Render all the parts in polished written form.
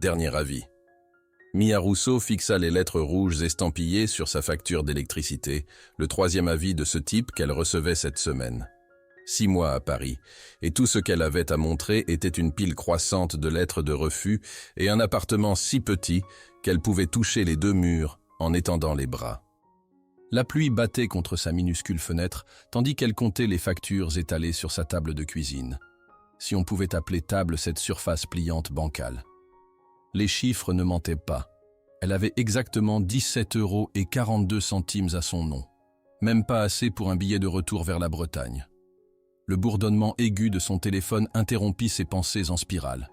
Dernier avis. Mia Rousseau fixa les lettres rouges estampillées sur sa facture d'électricité, le troisième avis de ce type qu'elle recevait cette semaine. 6 mois à Paris, et tout ce qu'elle avait à montrer était une pile croissante de lettres de refus et un appartement si petit qu'elle pouvait toucher les 2 murs en étendant les bras. La pluie battait contre sa minuscule fenêtre, tandis qu'elle comptait les factures étalées sur sa table de cuisine. Si on pouvait appeler table cette surface pliante bancale. Les chiffres ne mentaient pas. Elle avait exactement 17,42 € à son nom. Même pas assez pour un billet de retour vers la Bretagne. Le bourdonnement aigu de son téléphone interrompit ses pensées en spirale.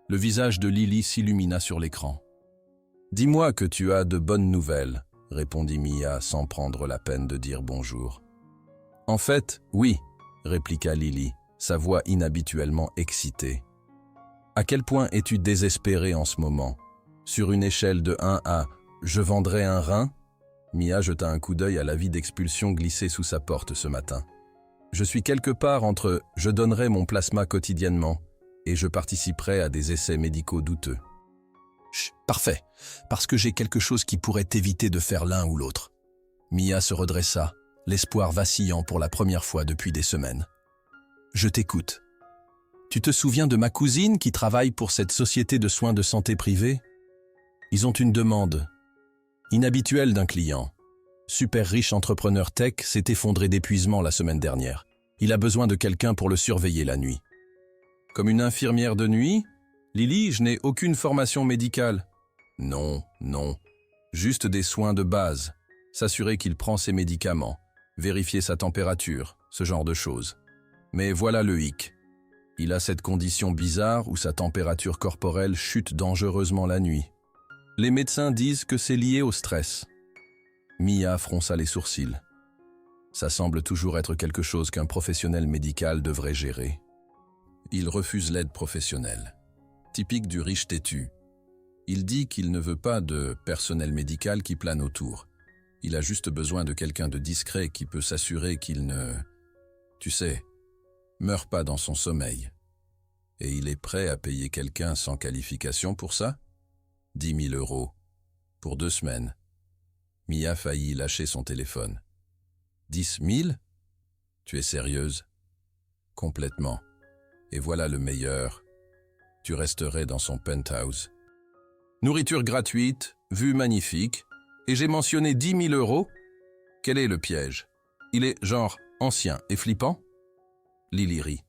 Le visage de Lily s'illumina sur l'écran. « Dis-moi que tu as de bonnes nouvelles », répondit Mia sans prendre la peine de dire bonjour. « En fait, oui », répliqua Lily, sa voix inhabituellement excitée. « À quel point es-tu désespérée en ce moment? Sur une échelle de 1 à « je vendrai un rein », Mia jeta un coup d'œil à l'avis d'expulsion glissé sous sa porte ce matin. « Je suis quelque part entre « je donnerai mon plasma quotidiennement » et « je participerai à des essais médicaux douteux ». Chut, parfait, parce que j'ai quelque chose qui pourrait t'éviter de faire l'un ou l'autre. Mia se redressa, l'espoir vacillant pour la première fois depuis des semaines. Je t'écoute. Tu te souviens de ma cousine qui travaille pour cette société de soins de santé privée? Ils ont une demande inhabituelle d'un client. Super riche entrepreneur tech s'est effondré d'épuisement la semaine dernière. Il a besoin de quelqu'un pour le surveiller la nuit. Comme une infirmière de nuit? Lily, je n'ai aucune formation médicale. Non, non. Juste des soins de base. S'assurer qu'il prend ses médicaments. Vérifier sa température, ce genre de choses. Mais voilà le hic. Il a cette condition bizarre où sa température corporelle chute dangereusement la nuit. Les médecins disent que c'est lié au stress. Mia fronça les sourcils. Ça semble toujours être quelque chose qu'un professionnel médical devrait gérer. Il refuse l'aide professionnelle. Typique du riche têtu. Il dit qu'il ne veut pas de personnel médical qui plane autour. Il a juste besoin de quelqu'un de discret qui peut s'assurer qu'il ne, tu sais, meurt pas dans son sommeil. Et il est prêt à payer quelqu'un sans qualification pour ça? 10 000 €. Pour 2 semaines. Mia faillit lâcher son téléphone. 10 000? Tu es sérieuse? Complètement. Et voilà le meilleur. Tu resterais dans son penthouse. Nourriture gratuite, vue magnifique, et j'ai mentionné 10 000 €? Quel est le piège? Il est genre ancien et flippant? Lily rit.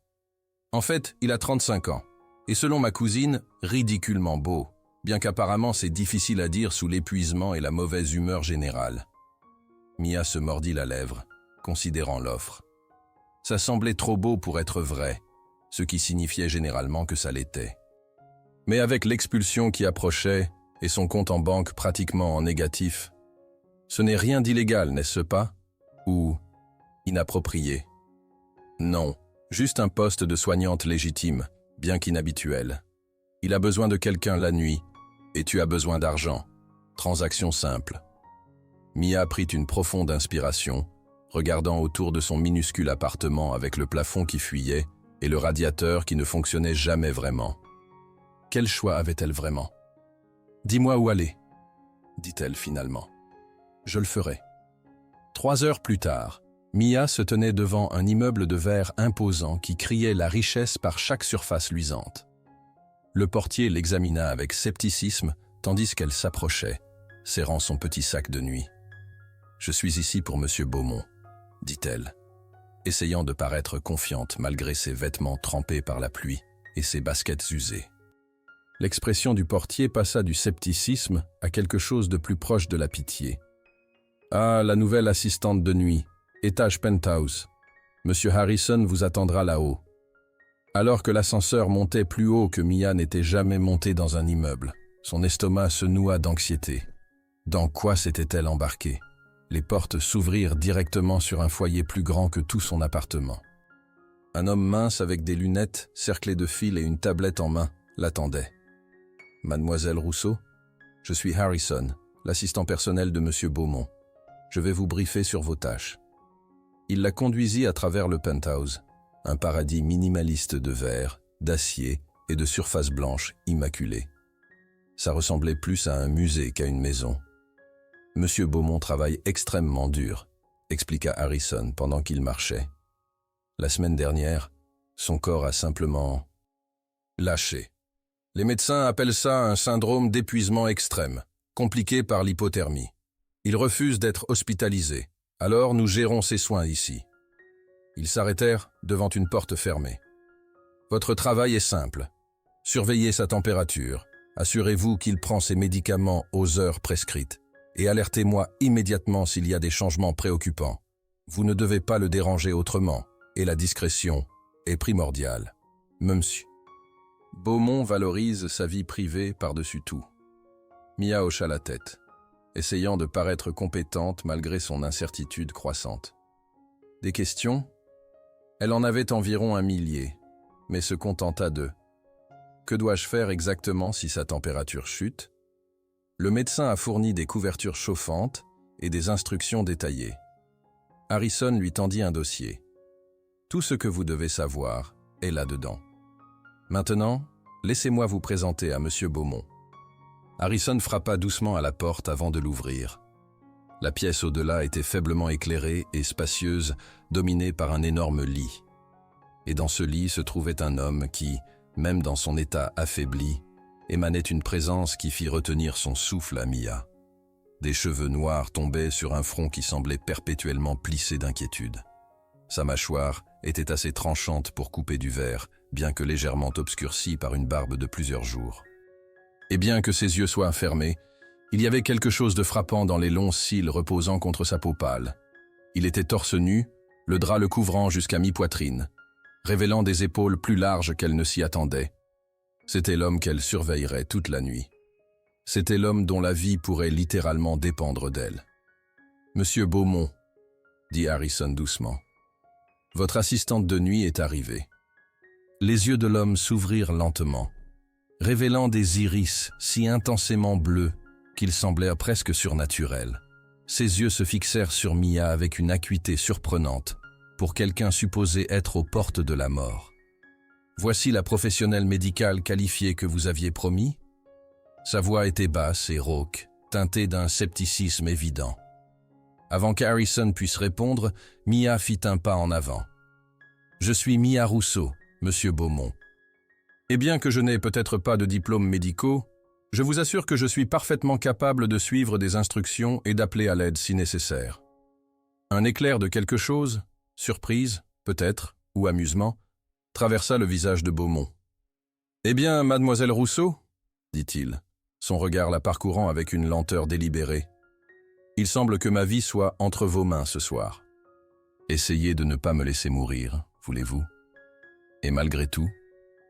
En fait, il a 35 ans, et selon ma cousine, ridiculement beau, bien qu'apparemment c'est difficile à dire sous l'épuisement et la mauvaise humeur générale. Mia se mordit la lèvre, considérant l'offre. Ça semblait trop beau pour être vrai, ce qui signifiait généralement que ça l'était. Mais avec l'expulsion qui approchait et son compte en banque pratiquement en négatif, ce n'est rien d'illégal, n'est-ce pas? Ou inapproprié? Non, juste un poste de soignante légitime, bien qu'inhabituel. Il a besoin de quelqu'un la nuit, et tu as besoin d'argent. Transaction simple. Mia prit une profonde inspiration, regardant autour de son minuscule appartement avec le plafond qui fuyait et le radiateur qui ne fonctionnait jamais vraiment. Quel choix avait-elle vraiment? « Dis-moi où aller, » dit-elle finalement. « Je le ferai. » 3 heures plus tard, Mia se tenait devant un immeuble de verre imposant qui criait la richesse par chaque surface luisante. Le portier l'examina avec scepticisme tandis qu'elle s'approchait, serrant son petit sac de nuit. « Je suis ici pour Monsieur Beaumont, » dit-elle, essayant de paraître confiante malgré ses vêtements trempés par la pluie et ses baskets usées. L'expression du portier passa du scepticisme à quelque chose de plus proche de la pitié. « Ah, la nouvelle assistante de nuit, étage penthouse. Monsieur Harrison vous attendra là-haut. » Alors que l'ascenseur montait plus haut que Mia n'était jamais montée dans un immeuble, son estomac se noua d'anxiété. Dans quoi s'était-elle embarquée? Les portes s'ouvrirent directement sur un foyer plus grand que tout son appartement. Un homme mince avec des lunettes, cerclé de fils et une tablette en main, l'attendait. « Mademoiselle Rousseau, je suis Harrison, l'assistant personnel de Monsieur Beaumont. Je vais vous briefer sur vos tâches. » Il la conduisit à travers le penthouse, un paradis minimaliste de verre, d'acier et de surface blanche immaculée. Ça ressemblait plus à un musée qu'à une maison. « Monsieur Beaumont travaille extrêmement dur », expliqua Harrison pendant qu'il marchait. La semaine dernière, son corps a simplement lâché. Les médecins appellent ça un syndrome d'épuisement extrême, compliqué par l'hypothermie. Il refuse d'être hospitalisé, alors nous gérons ses soins ici. Ils s'arrêtèrent devant une porte fermée. Votre travail est simple. Surveillez sa température, assurez-vous qu'il prend ses médicaments aux heures prescrites et alertez-moi immédiatement s'il y a des changements préoccupants. Vous ne devez pas le déranger autrement et la discrétion est primordiale. Monsieur. Beaumont valorise sa vie privée par-dessus tout. Mia hocha la tête, essayant de paraître compétente malgré son incertitude croissante. Des questions? Elle en avait environ 1 millier, mais se contenta de « Que dois-je faire exactement si sa température chute ?» Le médecin a fourni des couvertures chauffantes et des instructions détaillées. Harrison lui tendit un dossier. « Tout ce que vous devez savoir est là-dedans. Maintenant, laissez-moi vous présenter à Monsieur Beaumont. » Harrison frappa doucement à la porte avant de l'ouvrir. La pièce au-delà était faiblement éclairée et spacieuse, dominée par un énorme lit. Et dans ce lit se trouvait un homme qui, même dans son état affaibli, émanait une présence qui fit retenir son souffle à Mia. Des cheveux noirs tombaient sur un front qui semblait perpétuellement plissé d'inquiétude. Sa mâchoire était assez tranchante pour couper du verre, bien que légèrement obscurcie par une barbe de plusieurs jours. Et bien que ses yeux soient fermés, il y avait quelque chose de frappant dans les longs cils reposant contre sa peau pâle. Il était torse nu, le drap le couvrant jusqu'à mi-poitrine, révélant des épaules plus larges qu'elle ne s'y attendait. C'était l'homme qu'elle surveillerait toute la nuit. C'était l'homme dont la vie pourrait littéralement dépendre d'elle. « Monsieur Beaumont, » dit Harrison doucement, « votre assistante de nuit est arrivée. » Les yeux de l'homme s'ouvrirent lentement, révélant des iris si intensément bleus qu'ils semblaient presque surnaturels. Ses yeux se fixèrent sur Mia avec une acuité surprenante, pour quelqu'un supposé être aux portes de la mort. « Voici la professionnelle médicale qualifiée que vous aviez promis ?» Sa voix était basse et rauque, teintée d'un scepticisme évident. Avant qu'Harrison puisse répondre, Mia fit un pas en avant. « Je suis Mia Rousseau, Monsieur Beaumont. Et bien que je n'ai peut-être pas de diplômes médicaux, je vous assure que je suis parfaitement capable de suivre des instructions et d'appeler à l'aide si nécessaire. » Un éclair de quelque chose, surprise, peut-être, ou amusement, traversa le visage de Beaumont. « Eh bien, mademoiselle Rousseau, » dit-il, son regard la parcourant avec une lenteur délibérée. « Il semble que ma vie soit entre vos mains ce soir. Essayez de ne pas me laisser mourir, voulez-vous ?» Et malgré tout,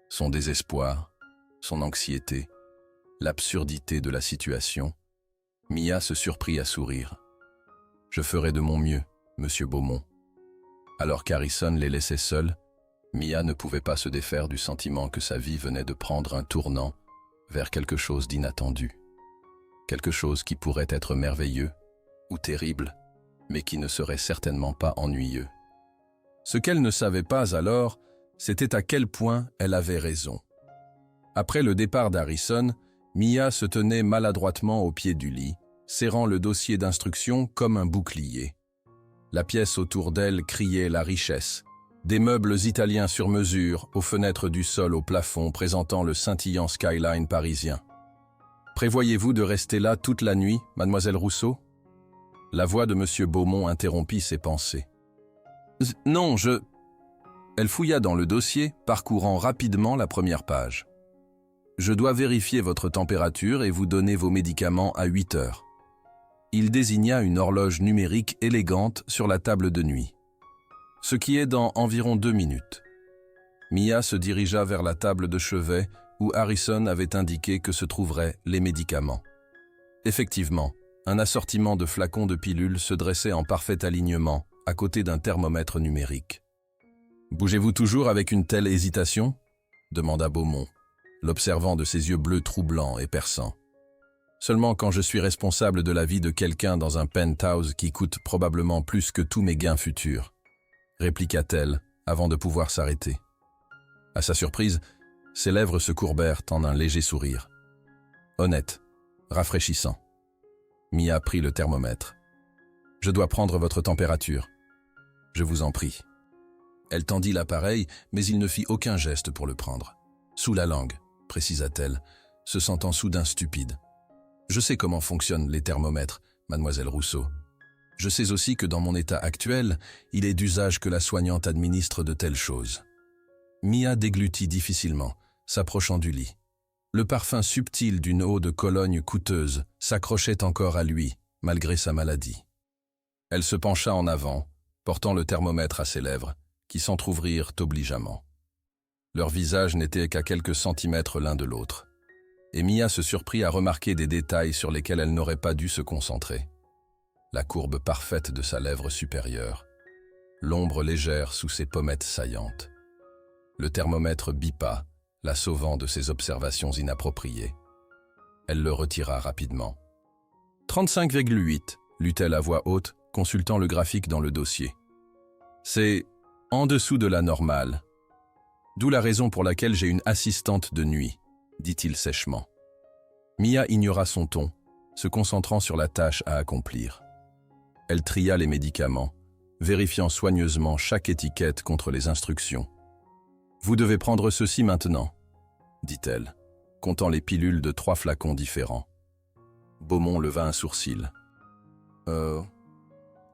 son désespoir, son anxiété, l'absurdité de la situation, Mia se surprit à sourire. « Je ferai de mon mieux, Monsieur Beaumont. » Alors qu'Harrison les laissait seuls, Mia ne pouvait pas se défaire du sentiment que sa vie venait de prendre un tournant vers quelque chose d'inattendu. Quelque chose qui pourrait être merveilleux ou terrible, mais qui ne serait certainement pas ennuyeux. Ce qu'elle ne savait pas alors, c'était à quel point elle avait raison. Après le départ d'Harrison, Mia se tenait maladroitement au pied du lit, serrant le dossier d'instruction comme un bouclier. La pièce autour d'elle criait la richesse. Des meubles italiens sur mesure, aux fenêtres du sol au plafond présentant le scintillant skyline parisien. « Prévoyez-vous de rester là toute la nuit, mademoiselle Rousseau ?» La voix de Monsieur Beaumont interrompit ses pensées. « Non, je... » Elle fouilla dans le dossier, parcourant rapidement la première page. « Je dois vérifier votre température et vous donner vos médicaments à 8 heures. » Il désigna une horloge numérique élégante sur la table de nuit. Ce qui est dans environ 2 minutes. Mia se dirigea vers la table de chevet où Harrison avait indiqué que se trouveraient les médicaments. Effectivement, un assortiment de flacons de pilules se dressait en parfait alignement à côté d'un thermomètre numérique. « Bougez-vous toujours avec une telle hésitation ?» demanda Beaumont, l'observant de ses yeux bleus troublants et perçants. « Seulement quand je suis responsable de la vie de quelqu'un dans un penthouse qui coûte probablement plus que tous mes gains futurs. » répliqua-t-elle avant de pouvoir s'arrêter. À sa surprise, ses lèvres se courbèrent en un léger sourire. « honnête, rafraîchissant. Mia prit le thermomètre. « Je dois prendre votre température. »« Je vous en prie. » Elle tendit l'appareil, mais il ne fit aucun geste pour le prendre. « Sous la langue, » précisa-t-elle, se sentant soudain stupide. « Je sais comment fonctionnent les thermomètres, mademoiselle Rousseau. Je sais aussi que dans mon état actuel, il est d'usage que la soignante administre de telles choses. » Mia déglutit difficilement, s'approchant du lit. Le parfum subtil d'une eau de Cologne coûteuse s'accrochait encore à lui, malgré sa maladie. Elle se pencha en avant, portant le thermomètre à ses lèvres, qui s'entr'ouvrirent obligeamment. Leurs visages n'étaient qu'à quelques centimètres l'un de l'autre. Et Mia se surprit à remarquer des détails sur lesquels elle n'aurait pas dû se concentrer. La courbe parfaite de sa lèvre supérieure, l'ombre légère sous ses pommettes saillantes. Le thermomètre bipa, la sauvant de ses observations inappropriées. Elle le retira rapidement. « 35,8 » lut-elle à voix haute, consultant le graphique dans le dossier. « C'est en dessous de la normale. D'où la raison pour laquelle j'ai une assistante de nuit, » dit-il sèchement. Mia ignora son ton, se concentrant sur la tâche à accomplir. Elle tria les médicaments, vérifiant soigneusement chaque étiquette contre les instructions. « Vous devez prendre ceci maintenant, » dit-elle, comptant les pilules de 3 flacons différents. Beaumont leva un sourcil. «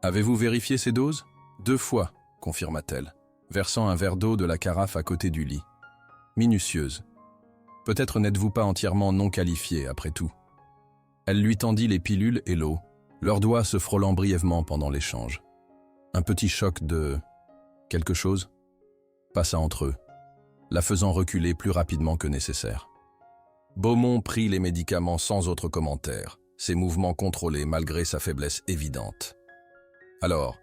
Avez-vous vérifié ces doses ?»« 2 fois, » confirma-t-elle, versant un verre d'eau de la carafe à côté du lit. « Minutieuse. Peut-être n'êtes-vous pas entièrement non qualifié, après tout. » Elle lui tendit les pilules et l'eau, leurs doigts se frôlant brièvement pendant l'échange. Un petit choc de... quelque chose passa entre eux, la faisant reculer plus rapidement que nécessaire. Beaumont prit les médicaments sans autre commentaire, ses mouvements contrôlés malgré sa faiblesse évidente. « Alors, »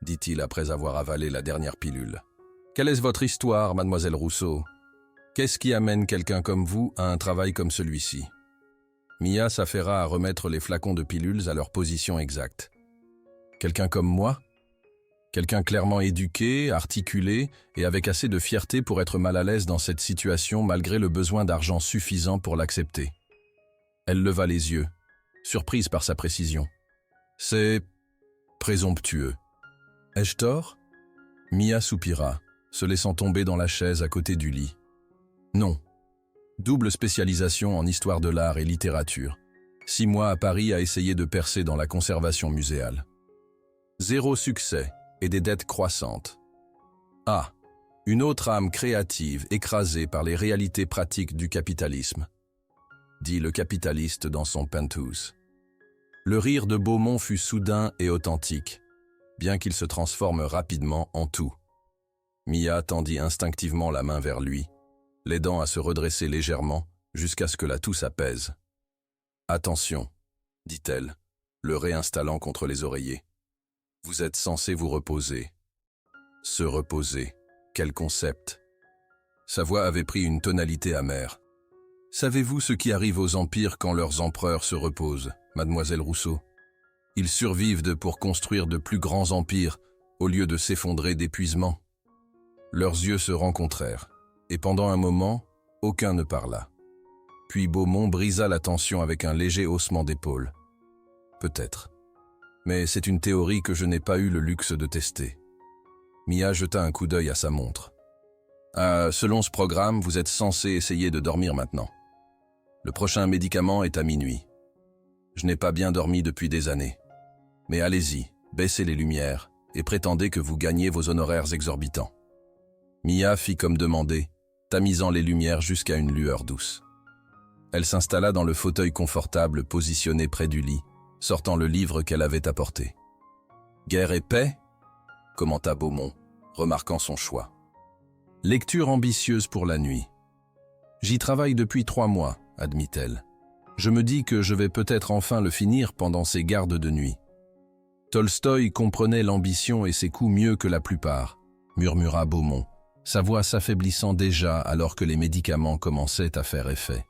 dit-il après avoir avalé la dernière pilule, « quelle est votre histoire, mademoiselle Rousseau? Qu'est-ce qui amène quelqu'un comme vous à un travail comme celui-ci » Mia s'affaira à remettre les flacons de pilules à leur position exacte. « Quelqu'un comme moi ? Quelqu'un clairement éduqué, articulé et avec assez de fierté pour être mal à l'aise dans cette situation malgré le besoin d'argent suffisant pour l'accepter. » Elle leva les yeux, surprise par sa précision. « C'est... présomptueux. Ai-je tort ?» Mia soupira, se laissant tomber dans la chaise à côté du lit. « Non. Double spécialisation en histoire de l'art et littérature. 6 mois à Paris à essayer de percer dans la conservation muséale. 0 succès et des dettes croissantes. Ah, une autre âme créative écrasée par les réalités pratiques du capitalisme, » dit le capitaliste dans son penthouse. Le rire de Beaumont fut soudain et authentique, bien qu'il se transforme rapidement en tout. Mia tendit instinctivement la main vers lui, l'aidant à se redresser légèrement jusqu'à ce que la toux s'apaise. « Attention, » dit-elle, le réinstallant contre les oreillers. « Vous êtes censé vous reposer. » Se reposer, quel concept. Sa voix avait pris une tonalité amère. « Savez-vous ce qui arrive aux empires quand leurs empereurs se reposent, mademoiselle Rousseau? Ils survivent pour construire de plus grands empires, au lieu de s'effondrer d'épuisement. » Leurs yeux se rencontrèrent, et pendant un moment, aucun ne parla. Puis Beaumont brisa la tension avec un léger haussement d'épaule. « Peut-être. Mais c'est une théorie que je n'ai pas eu le luxe de tester. » Mia jeta un coup d'œil à sa montre. « Selon ce programme, vous êtes censé essayer de dormir maintenant. Le prochain médicament est à minuit. Je n'ai pas bien dormi depuis des années. Mais allez-y, baissez les lumières et prétendez que vous gagnez vos honoraires exorbitants. » Mia fit comme demandé, tamisant les lumières jusqu'à une lueur douce. Elle s'installa dans le fauteuil confortable positionné près du lit, sortant le livre qu'elle avait apporté. « Guerre et paix ?» commenta Beaumont, remarquant son choix. « Lecture ambitieuse pour la nuit. J'y travaille depuis 3 mois, admit-elle. Je me dis que je vais peut-être enfin le finir pendant ces gardes de nuit. Tolstoï comprenait l'ambition et ses coups mieux que la plupart, murmura Beaumont, sa voix s'affaiblissant déjà alors que les médicaments commençaient à faire effet.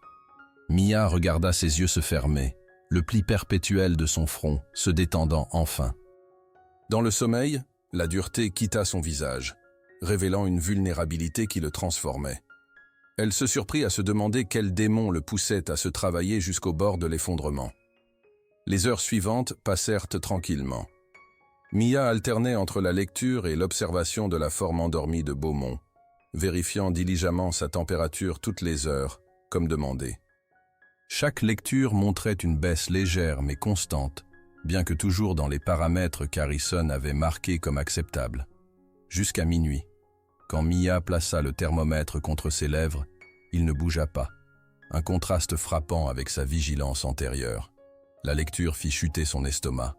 Mia regarda ses yeux se fermer, le pli perpétuel de son front se détendant enfin. Dans le sommeil, la dureté quitta son visage, révélant une vulnérabilité qui le transformait. Elle se surprit à se demander quel démon le poussait à se travailler jusqu'au bord de l'effondrement. Les heures suivantes passèrent tranquillement. Mia alternait entre la lecture et l'observation de la forme endormie de Beaumont, vérifiant diligemment sa température toutes les heures, comme demandé. Chaque lecture montrait une baisse légère mais constante, bien que toujours dans les paramètres qu'Harrison avait marqués comme acceptables. Jusqu'à minuit. Quand Mia plaça le thermomètre contre ses lèvres, il ne bougea pas, un contraste frappant avec sa vigilance antérieure. La lecture fit chuter son estomac,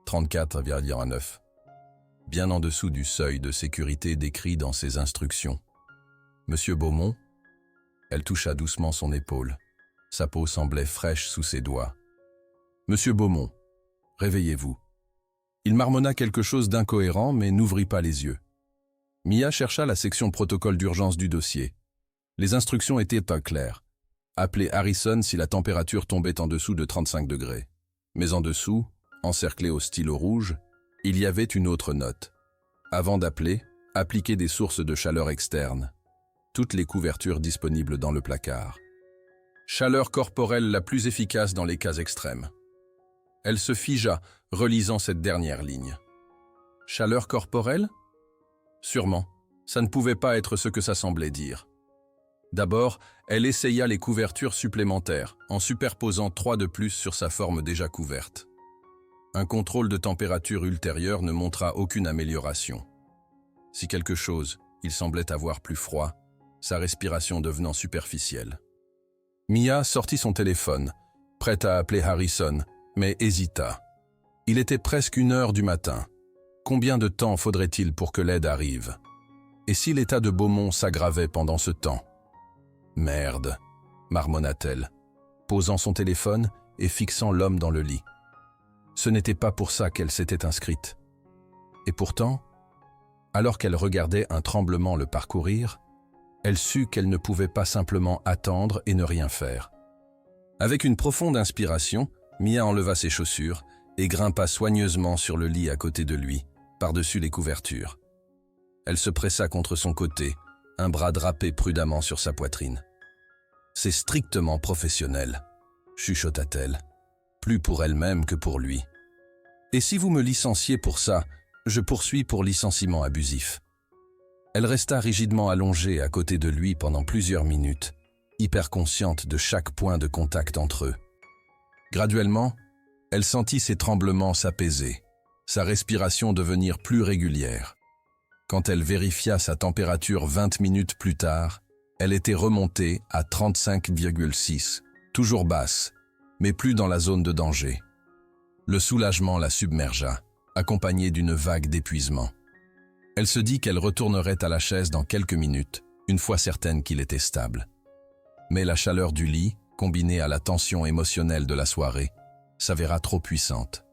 34,9, bien en dessous du seuil de sécurité décrit dans ses instructions. « Monsieur Beaumont ?» Elle toucha doucement son épaule. Sa peau semblait fraîche sous ses doigts. « Monsieur Beaumont, réveillez-vous. » Il marmonna quelque chose d'incohérent, mais n'ouvrit pas les yeux. Mia chercha la section protocole d'urgence du dossier. Les instructions étaient pas claires. Appeler Harrison si la température tombait en dessous de 35 degrés. Mais en dessous, encerclé au stylo rouge, il y avait une autre note. Avant d'appeler, appliquer des sources de chaleur externes. Toutes les couvertures disponibles dans le placard. Chaleur corporelle la plus efficace dans les cas extrêmes. Elle se figea, relisant cette dernière ligne. Chaleur corporelle ? Sûrement, ça ne pouvait pas être ce que ça semblait dire. D'abord, elle essaya les couvertures supplémentaires, en superposant 3 de plus sur sa forme déjà couverte. Un contrôle de température ultérieur ne montra aucune amélioration. Si quelque chose, il semblait avoir plus froid, sa respiration devenant superficielle. Mia sortit son téléphone, prête à appeler Harrison, mais hésita. Il était presque 1h du matin. Combien de temps faudrait-il pour que l'aide arrive? Et si l'état de Beaumont s'aggravait pendant ce temps? Merde, marmonna-t-elle, posant son téléphone et fixant l'homme dans le lit. Ce n'était pas pour ça qu'elle s'était inscrite. Et pourtant, alors qu'elle regardait un tremblement le parcourir, elle sut qu'elle ne pouvait pas simplement attendre et ne rien faire. Avec une profonde inspiration, Mia enleva ses chaussures et grimpa soigneusement sur le lit à côté de lui, par-dessus les couvertures. Elle se pressa contre son côté, un bras drapé prudemment sur sa poitrine. « C'est strictement professionnel », chuchota-t-elle, plus pour elle-même que pour lui. « Et si vous me licenciez pour ça, je poursuis pour licenciement abusif. » Elle resta rigidement allongée à côté de lui pendant plusieurs minutes, hyper consciente de chaque point de contact entre eux. Graduellement, elle sentit ses tremblements s'apaiser, sa respiration devenir plus régulière. Quand elle vérifia sa température 20 minutes plus tard, elle était remontée à 35,6, toujours basse, mais plus dans la zone de danger. Le soulagement la submergea, accompagné d'une vague d'épuisement. Elle se dit qu'elle retournerait à la chaise dans quelques minutes, une fois certaine qu'il était stable. Mais la chaleur du lit, combinée à la tension émotionnelle de la soirée, s'avéra trop puissante.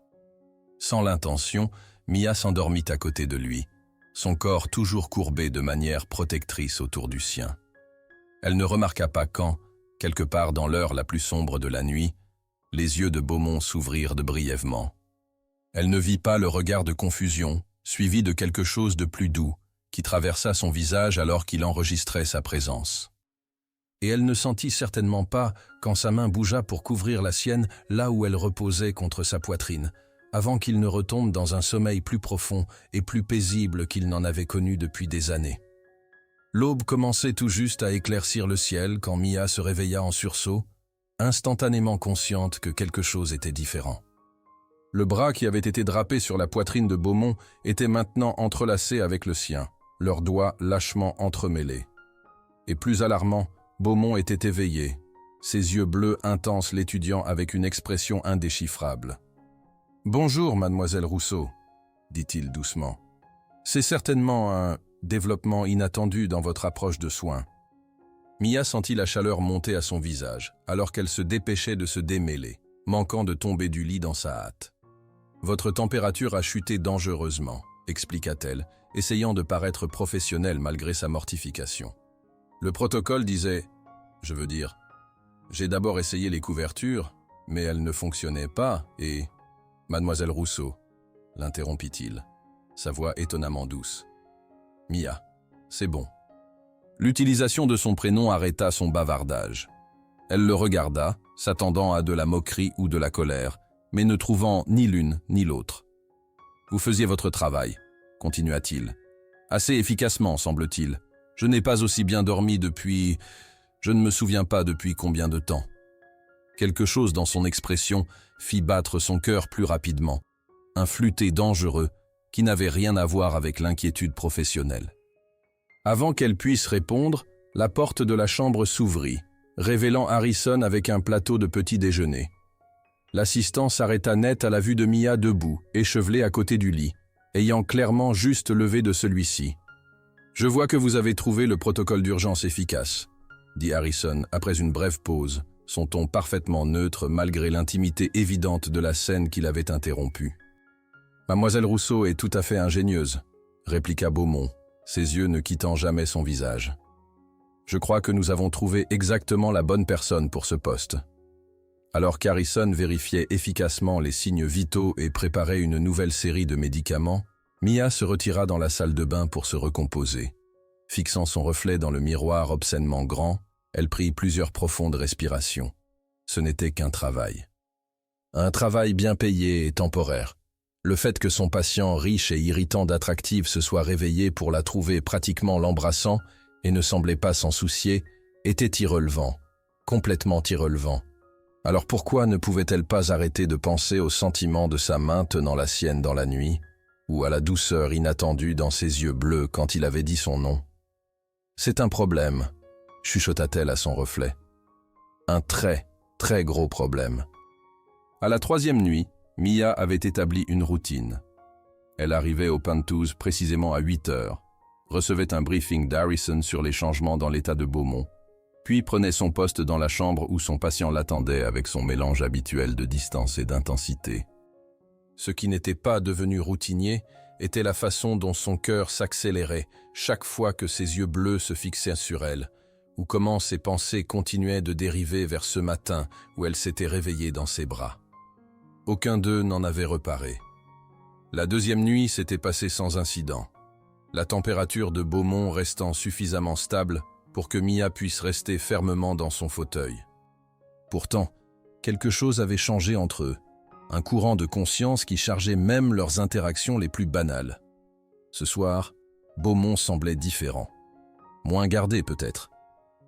Sans l'intention, Mia s'endormit à côté de lui, son corps toujours courbé de manière protectrice autour du sien. Elle ne remarqua pas quand, quelque part dans l'heure la plus sombre de la nuit, les yeux de Beaumont s'ouvrirent de brièvement. Elle ne vit pas le regard de confusion, suivi de quelque chose de plus doux, qui traversa son visage alors qu'il enregistrait sa présence. Et elle ne sentit certainement pas quand sa main bougea pour couvrir la sienne là où elle reposait contre sa poitrine, avant qu'il ne retombe dans un sommeil plus profond et plus paisible qu'il n'en avait connu depuis des années. L'aube commençait tout juste à éclaircir le ciel quand Mia se réveilla en sursaut, instantanément consciente que quelque chose était différent. Le bras qui avait été drapé sur la poitrine de Beaumont était maintenant entrelacé avec le sien, leurs doigts lâchement entremêlés. Et plus alarmant, Beaumont était éveillé, ses yeux bleus intenses l'étudiant avec une expression indéchiffrable. « Bonjour, mademoiselle Rousseau », dit-il doucement. « C'est certainement un développement inattendu dans votre approche de soins. » Mia sentit la chaleur monter à son visage, alors qu'elle se dépêchait de se démêler, manquant de tomber du lit dans sa hâte. « Votre température a chuté dangereusement », expliqua-t-elle, essayant de paraître professionnelle malgré sa mortification. Le protocole disait, j'ai d'abord essayé les couvertures, mais elles ne fonctionnaient pas et... Mademoiselle Rousseau, l'interrompit-il, sa voix étonnamment douce. Mia, c'est bon. L'utilisation de son prénom arrêta son bavardage. Elle le regarda, s'attendant à de la moquerie ou de la colère, mais ne trouvant ni l'une ni l'autre. « Vous faisiez votre travail, » continua-t-il. « Assez efficacement, semble-t-il. Je n'ai pas aussi bien dormi depuis... Je ne me souviens pas depuis combien de temps. » Quelque chose dans son expression fit battre son cœur plus rapidement. Un flûter dangereux qui n'avait rien à voir avec l'inquiétude professionnelle. Avant qu'elle puisse répondre, la porte de la chambre s'ouvrit, révélant Harrison avec un plateau de petit déjeuner. L'assistant s'arrêta net à la vue de Mia debout, échevelée à côté du lit, ayant clairement juste levé de celui-ci. « Je vois que vous avez trouvé le protocole d'urgence efficace », dit Harrison après une brève pause, son ton parfaitement neutre malgré l'intimité évidente de la scène qui l'avait interrompu. « Mademoiselle Rousseau est tout à fait ingénieuse », répliqua Beaumont, ses yeux ne quittant jamais son visage. « Je crois que nous avons trouvé exactement la bonne personne pour ce poste. » Alors qu'Harrison vérifiait efficacement les signes vitaux et préparait une nouvelle série de médicaments, Mia se retira dans la salle de bain pour se recomposer. Fixant son reflet dans le miroir obscènement grand, elle prit plusieurs profondes respirations. Ce n'était qu'un travail. Un travail bien payé et temporaire. Le fait que son patient riche et irritant d'attractive se soit réveillé pour la trouver pratiquement l'embrassant et ne semblait pas s'en soucier, était irrelevant, complètement irrelevant. Alors pourquoi ne pouvait-elle pas arrêter de penser au sentiment de sa main tenant la sienne dans la nuit, ou à la douceur inattendue dans ses yeux bleus quand il avait dit son nom? « C'est un problème », chuchota-t-elle à son reflet. « Un très, très gros problème. » À la troisième nuit, Mia avait établi une routine. Elle arrivait au Penthouse précisément à 8 heures, recevait un briefing d'Harrison sur les changements dans l'état de Beaumont, puis prenait son poste dans la chambre où son patient l'attendait avec son mélange habituel de distance et d'intensité. Ce qui n'était pas devenu routinier était la façon dont son cœur s'accélérait chaque fois que ses yeux bleus se fixaient sur elle, ou comment ses pensées continuaient de dériver vers ce matin où elle s'était réveillée dans ses bras. Aucun d'eux n'en avait reparé. La deuxième nuit s'était passée sans incident, la température de Beaumont restant suffisamment stable pour que Mia puisse rester fermement dans son fauteuil. Pourtant, quelque chose avait changé entre eux, un courant de conscience qui chargeait même leurs interactions les plus banales. Ce soir, Beaumont semblait différent. Moins gardé peut-être.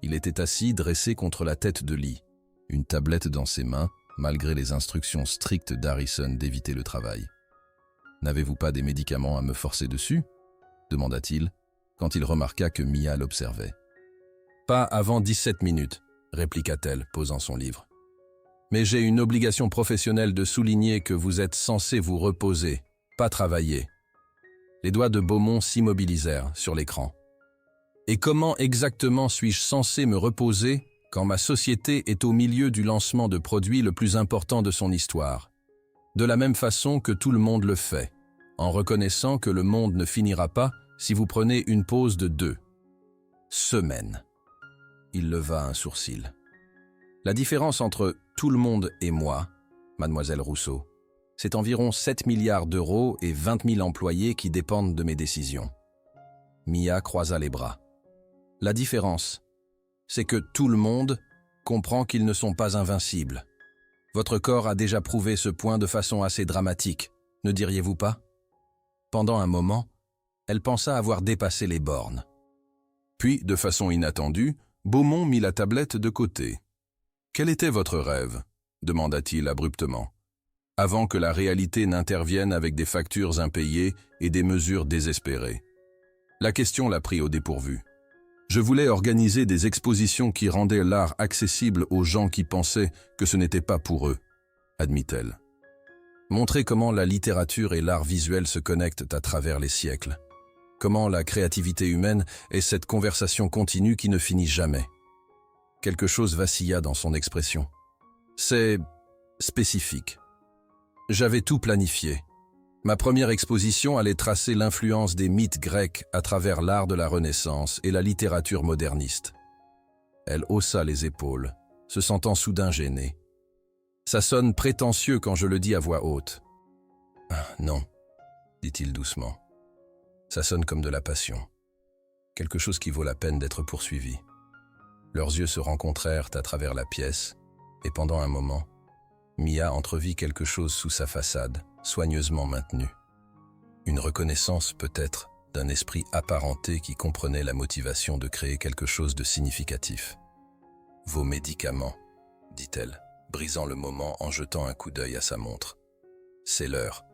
Il était assis, dressé contre la tête de lit, une tablette dans ses mains, malgré les instructions strictes d'Harrison d'éviter le travail. « N'avez-vous pas des médicaments à me forcer dessus ?» demanda-t-il, quand il remarqua que Mia l'observait. « Pas avant 17 minutes, » répliqua-t-elle, posant son livre. « Mais j'ai une obligation professionnelle de souligner que vous êtes censé vous reposer, pas travailler. » Les doigts de Beaumont s'immobilisèrent sur l'écran. « Et comment exactement suis-je censé me reposer quand ma société est au milieu du lancement de produits le plus important de son histoire? De la même façon que tout le monde le fait, en reconnaissant que le monde ne finira pas si vous prenez une pause de 2 semaines. » Il leva un sourcil. « La différence entre tout le monde et moi, mademoiselle Rousseau, c'est environ 7 milliards d'euros et 20 000 employés qui dépendent de mes décisions. » Mia croisa les bras. « La différence, c'est que tout le monde comprend qu'ils ne sont pas invincibles. Votre corps a déjà prouvé ce point de façon assez dramatique, ne diriez-vous pas ?» Pendant un moment, elle pensa avoir dépassé les bornes. Puis, de façon inattendue, Beaumont mit la tablette de côté. « Quel était votre rêve ?» demanda-t-il abruptement, avant que la réalité n'intervienne avec des factures impayées et des mesures désespérées. La question la prit au dépourvu. « Je voulais organiser des expositions qui rendaient l'art accessible aux gens qui pensaient que ce n'était pas pour eux, » admit-elle. « Montrer comment la littérature et l'art visuel se connectent à travers les siècles. Comment la créativité humaine est cette conversation continue qui ne finit jamais. » Quelque chose vacilla dans son expression. « C'est spécifique. J'avais tout planifié. Ma première exposition allait tracer l'influence des mythes grecs à travers l'art de la Renaissance et la littérature moderniste. » Elle haussa les épaules, se sentant soudain gênée. « Ça sonne prétentieux quand je le dis à voix haute. »« Non, dit-il doucement. Ça sonne comme de la passion. quelque chose qui vaut la peine d'être poursuivi. Leurs yeux se rencontrèrent à travers la pièce, et pendant un moment, Mia entrevit quelque chose sous sa façade, soigneusement maintenue. Une reconnaissance peut-être d'un esprit apparenté qui comprenait la motivation de créer quelque chose de significatif. « Vos médicaments », dit-elle, brisant le moment en jetant un coup d'œil à sa montre. « C'est l'heure. »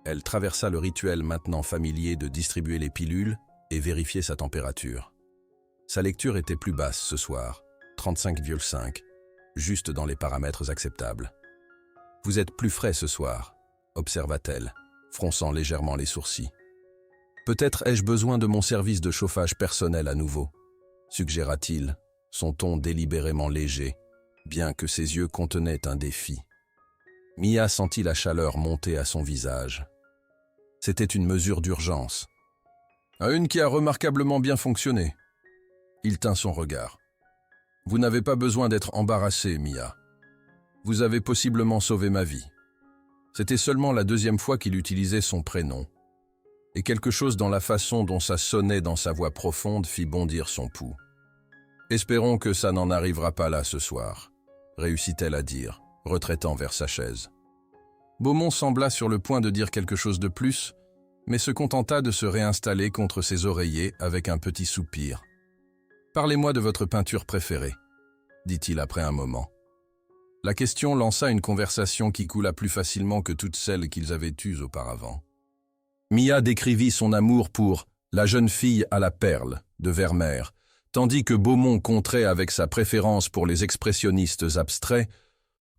Elle traversa le rituel maintenant familier de distribuer les pilules et vérifier sa température. Sa lecture était plus basse ce soir, 35,5, juste dans les paramètres acceptables. « Vous êtes plus frais ce soir », observa-t-elle, fronçant légèrement les sourcils. « Peut-être ai-je besoin de mon service de chauffage personnel à nouveau », suggéra-t-il, son ton délibérément léger, bien que ses yeux contenaient un défi. Mia sentit la chaleur monter à son visage. C'était une mesure d'urgence. « Une qui a remarquablement bien fonctionné. » Il tint son regard. « Vous n'avez pas besoin d'être embarrassée, Mia. Vous avez possiblement sauvé ma vie. » C'était seulement la deuxième fois qu'il utilisait son prénom. Et quelque chose dans la façon dont ça sonnait dans sa voix profonde fit bondir son pouls. « Espérons que ça n'en arrivera pas là ce soir, » réussit-elle à dire, retraitant vers sa chaise. Beaumont sembla sur le point de dire quelque chose de plus, mais se contenta de se réinstaller contre ses oreillers avec un petit soupir. « Parlez-moi de votre peinture préférée, » dit-il après un moment. La question lança une conversation qui coula plus facilement que toutes celles qu'ils avaient eues auparavant. Mia décrivit son amour pour « La jeune fille à la perle » de Vermeer, tandis que Beaumont contrait avec sa préférence pour les expressionnistes abstraits.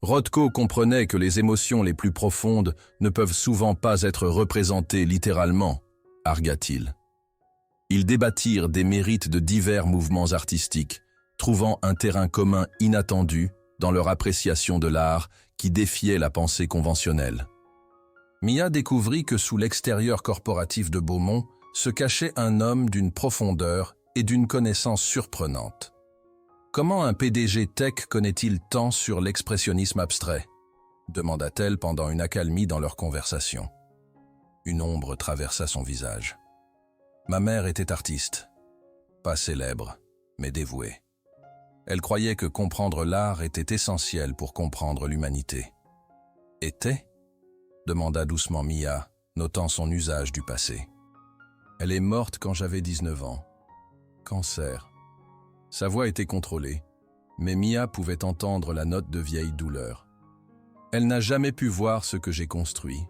Rothko comprenait que les émotions les plus profondes ne peuvent souvent pas être représentées littéralement, argua-t-il. Ils débattirent des mérites de divers mouvements artistiques, trouvant un terrain commun inattendu dans leur appréciation de l'art qui défiait la pensée conventionnelle. Mia découvrit que sous l'extérieur corporatif de Beaumont se cachait un homme d'une profondeur et d'une connaissance surprenante. Comment un PDG tech connaît-il tant sur l'expressionnisme abstrait ? Demanda-t-elle pendant une accalmie dans leur conversation. Une ombre traversa son visage. Ma mère était artiste, pas célèbre, mais dévouée. Elle croyait que comprendre l'art était essentiel pour comprendre l'humanité. « Était » demanda doucement Mia, notant son usage du passé. « Elle est morte quand j'avais 19 ans. Cancer. » Sa voix était contrôlée, mais Mia pouvait entendre la note de vieille douleur. « Elle n'a jamais pu voir ce que j'ai construit.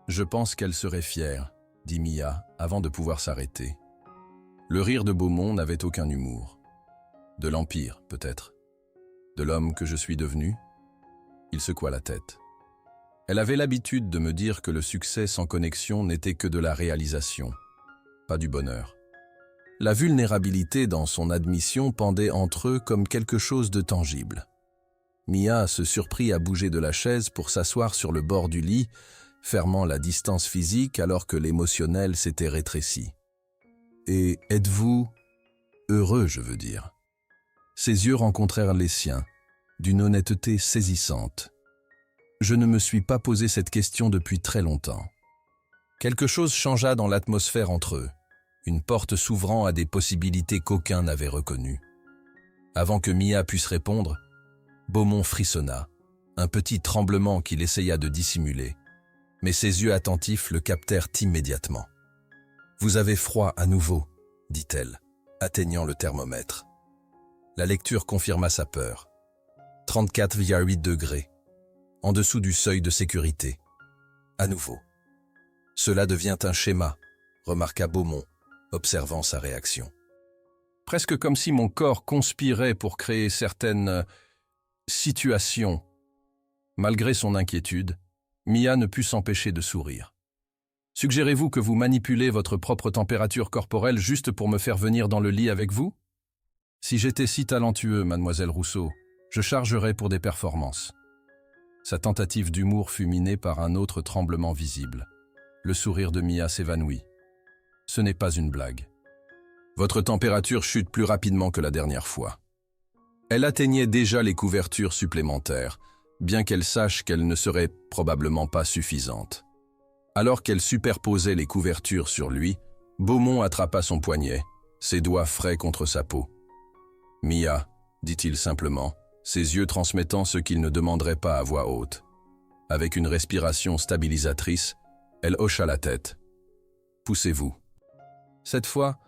Je pense qu'elle serait fière, » dit Mia, avant de pouvoir s'arrêter. Le rire de Beaumont n'avait aucun humour. De l'Empire, peut-être. De l'homme que je suis devenu ? Il secoua la tête. Elle avait l'habitude de me dire que le succès sans connexion n'était que de la réalisation, pas du bonheur. La vulnérabilité dans son admission pendait entre eux comme quelque chose de tangible. Mia se surprit à bouger de la chaise pour s'asseoir sur le bord du lit, fermant la distance physique alors que l'émotionnel s'était rétréci. « Et êtes-vous heureux, je veux dire ?» Ses yeux rencontrèrent les siens, d'une honnêteté saisissante. Je ne me suis pas posé cette question depuis très longtemps. Quelque chose changea dans l'atmosphère entre eux, une porte s'ouvrant à des possibilités qu'aucun n'avait reconnues. Avant que Mia puisse répondre, Beaumont frissonna, un petit tremblement qu'il essaya de dissimuler, mais ses yeux attentifs le captèrent immédiatement. « Vous avez froid à nouveau, » dit-elle, atteignant le thermomètre. La lecture confirma sa peur. 34,8 degrés, en dessous du seuil de sécurité. À nouveau. Cela devient un schéma, remarqua Beaumont, observant sa réaction. Presque comme si mon corps conspirait pour créer certaines situations. Malgré son inquiétude, Mia ne put s'empêcher de sourire. Suggérez-vous que vous manipulez votre propre température corporelle juste pour me faire venir dans le lit avec vous ? Si j'étais si talentueux, mademoiselle Rousseau, je chargerais pour des performances. Sa tentative d'humour fut minée par un autre tremblement visible. Le sourire de Mia s'évanouit. Ce n'est pas une blague. Votre température chute plus rapidement que la dernière fois. Elle atteignait déjà les couvertures supplémentaires, bien qu'elle sache qu'elles ne seraient probablement pas suffisantes. Alors qu'elle superposait les couvertures sur lui, Beaumont attrapa son poignet, ses doigts frais contre sa peau. « Mia », dit-il simplement, ses yeux transmettant ce qu'il ne demanderait pas à voix haute. Avec une respiration stabilisatrice, elle hocha la tête. « Poussez-vous. » Cette fois,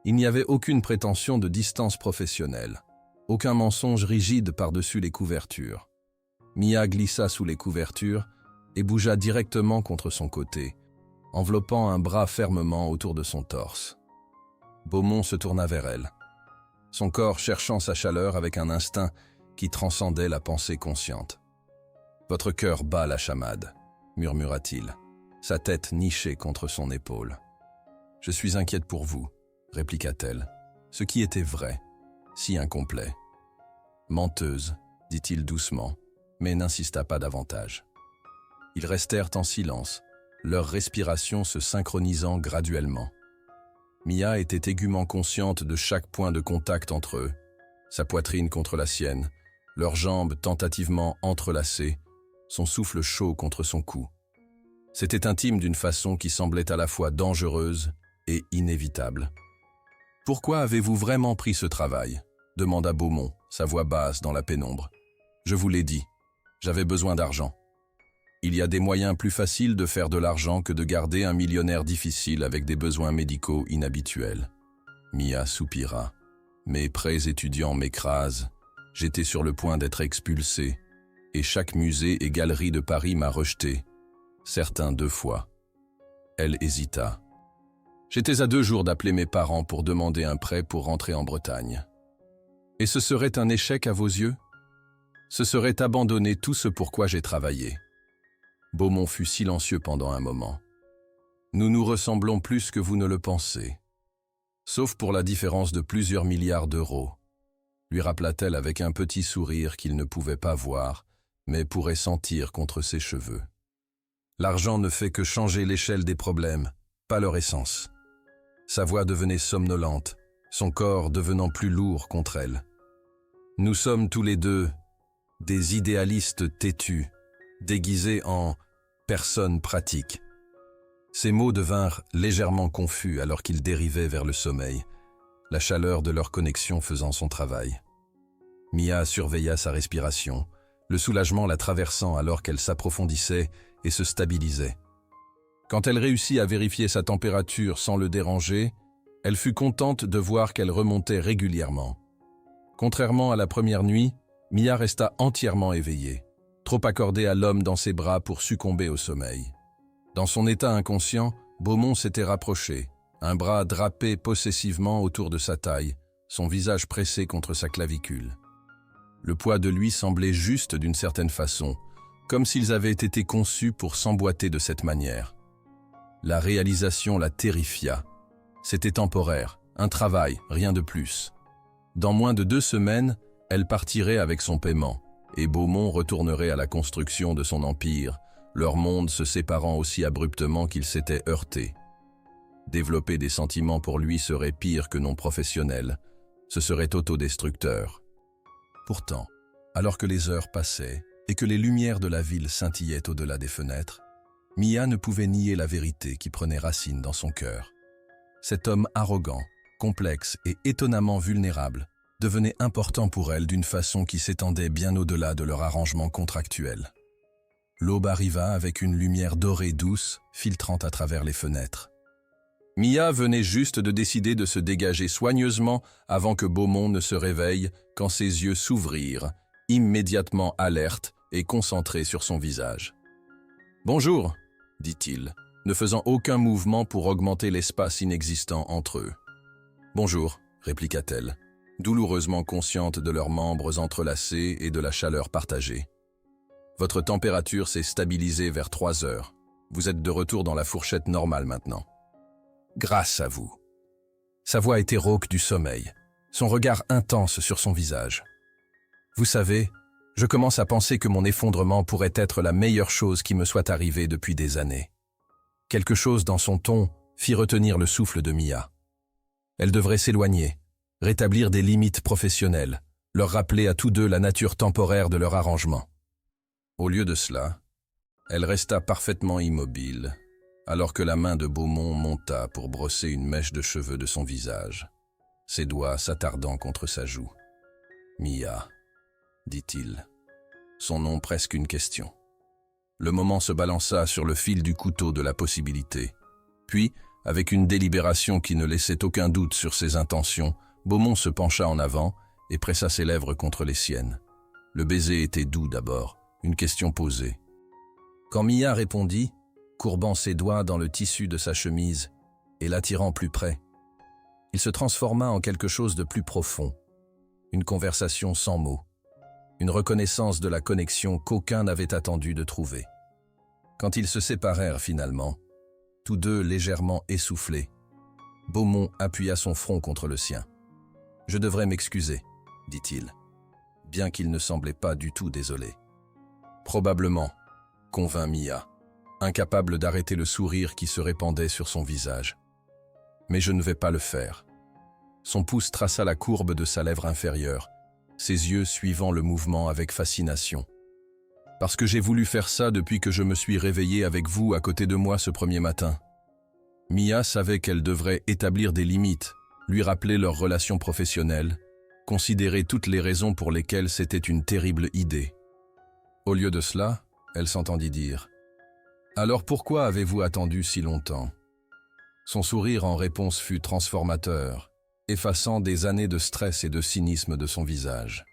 il n'y avait aucune prétention de distance professionnelle, aucun mensonge rigide par-dessus les couvertures. Mia glissa sous les couvertures et bougea directement contre son côté, enveloppant un bras fermement autour de son torse. Beaumont se tourna vers elle, son corps cherchant sa chaleur avec un instinct qui transcendait la pensée consciente. « Votre cœur bat la chamade », murmura-t-il, sa tête nichée contre son épaule. « Je suis inquiète pour vous », répliqua-t-elle, ce qui était vrai, si incomplet. « Menteuse », dit-il doucement, mais n'insista pas davantage. Ils restèrent en silence, leur respiration se synchronisant graduellement. Mia était aiguement consciente de chaque point de contact entre eux, sa poitrine contre la sienne, leurs jambes tentativement entrelacées, son souffle chaud contre son cou. C'était intime d'une façon qui semblait à la fois dangereuse et inévitable. « Pourquoi avez-vous vraiment pris ce travail ?» demanda Beaumont, sa voix basse dans la pénombre. « Je vous l'ai dit, j'avais besoin d'argent. Il y a des moyens plus faciles de faire de l'argent que de garder un millionnaire difficile avec des besoins médicaux inhabituels. » Mia soupira. « Mes prêts étudiants m'écrasent. J'étais sur le point d'être expulsé, et chaque musée et galerie de Paris m'a rejeté, certains 2 fois. » Elle hésita. « J'étais à 2 jours d'appeler mes parents pour demander un prêt pour rentrer en Bretagne. Et ce serait un échec à vos yeux? Ce serait abandonner tout ce pour quoi j'ai travaillé. » Beaumont fut silencieux pendant un moment. « Nous nous ressemblons plus que vous ne le pensez. Sauf pour la différence de plusieurs milliards d'euros, » lui rappela-t-elle avec un petit sourire qu'il ne pouvait pas voir, mais pourrait sentir contre ses cheveux. L'argent ne fait que changer l'échelle des problèmes, pas leur essence. Sa voix devenait somnolente, son corps devenant plus lourd contre elle. Nous sommes tous les deux des idéalistes têtus, déguisés en personnes pratiques. Ces mots devinrent légèrement confus alors qu'ils dérivaient vers le sommeil, la chaleur de leur connexion faisant son travail. Mia surveilla sa respiration, le soulagement la traversant alors qu'elle s'approfondissait et se stabilisait. Quand elle réussit à vérifier sa température sans le déranger, elle fut contente de voir qu'elle remontait régulièrement. Contrairement à la première nuit, Mia resta entièrement éveillée, trop accordée à l'homme dans ses bras pour succomber au sommeil. Dans son état inconscient, Beaumont s'était rapproché, un bras drapé possessivement autour de sa taille, son visage pressé contre sa clavicule. Le poids de lui semblait juste d'une certaine façon, comme s'ils avaient été conçus pour s'emboîter de cette manière. La réalisation la terrifia. C'était temporaire, un travail, rien de plus. Dans moins de 2 semaines, elle partirait avec son paiement, et Beaumont retournerait à la construction de son empire, leur monde se séparant aussi abruptement qu'ils s'étaient heurtés. Développer des sentiments pour lui serait pire que non professionnel, ce serait autodestructeur. Pourtant, alors que les heures passaient et que les lumières de la ville scintillaient au-delà des fenêtres, Mia ne pouvait nier la vérité qui prenait racine dans son cœur. Cet homme arrogant, complexe et étonnamment vulnérable devenait important pour elle d'une façon qui s'étendait bien au-delà de leur arrangement contractuel. L'aube arriva avec une lumière dorée douce filtrant à travers les fenêtres. Mia venait juste de décider de se dégager soigneusement avant que Beaumont ne se réveille quand ses yeux s'ouvrirent, immédiatement alertes et concentrés sur son visage. « Bonjour », dit-il, ne faisant aucun mouvement pour augmenter l'espace inexistant entre eux. « Bonjour », répliqua-t-elle, douloureusement consciente de leurs membres entrelacés et de la chaleur partagée. « Votre température s'est stabilisée vers 3 heures. Vous êtes de retour dans la fourchette normale maintenant. » Grâce à vous. Sa voix était rauque du sommeil, son regard intense sur son visage. Vous savez, je commence à penser que mon effondrement pourrait être la meilleure chose qui me soit arrivée depuis des années. Quelque chose dans son ton fit retenir le souffle de Mia. Elle devrait s'éloigner, rétablir des limites professionnelles, leur rappeler à tous deux la nature temporaire de leur arrangement. Au lieu de cela, elle resta parfaitement immobile, alors que la main de Beaumont monta pour brosser une mèche de cheveux de son visage. ses doigts s'attardant contre sa joue. « Mia », dit-il, son nom presque une question. Le moment se balança sur le fil du couteau de la possibilité. Puis, avec une délibération qui ne laissait aucun doute sur ses intentions, Beaumont se pencha en avant et pressa ses lèvres contre les siennes. Le baiser était doux d'abord, une question posée. Quand Mia répondit, courbant ses doigts dans le tissu de sa chemise et l'attirant plus près, il se transforma en quelque chose de plus profond, une conversation sans mots, une reconnaissance de la connexion qu'aucun n'avait attendu de trouver. Quand ils se séparèrent finalement, tous deux légèrement essoufflés, Beaumont appuya son front contre le sien. « Je devrais m'excuser, » dit-il, bien qu'il ne semblait pas du tout désolé. « Probablement, » convint Mia, incapable d'arrêter le sourire qui se répandait sur son visage. « Mais je ne vais pas le faire. » Son pouce traça la courbe de sa lèvre inférieure, ses yeux suivant le mouvement avec fascination. « Parce que j'ai voulu faire ça depuis que je me suis réveillé avec vous à côté de moi ce premier matin. » Mia savait qu'elle devrait établir des limites, lui rappeler leur relation professionnelle, considérer toutes les raisons pour lesquelles c'était une terrible idée. Au lieu de cela, elle s'entendit dire « Alors pourquoi avez-vous attendu si longtemps ?» Son sourire en réponse fut transformateur, effaçant des années de stress et de cynisme de son visage.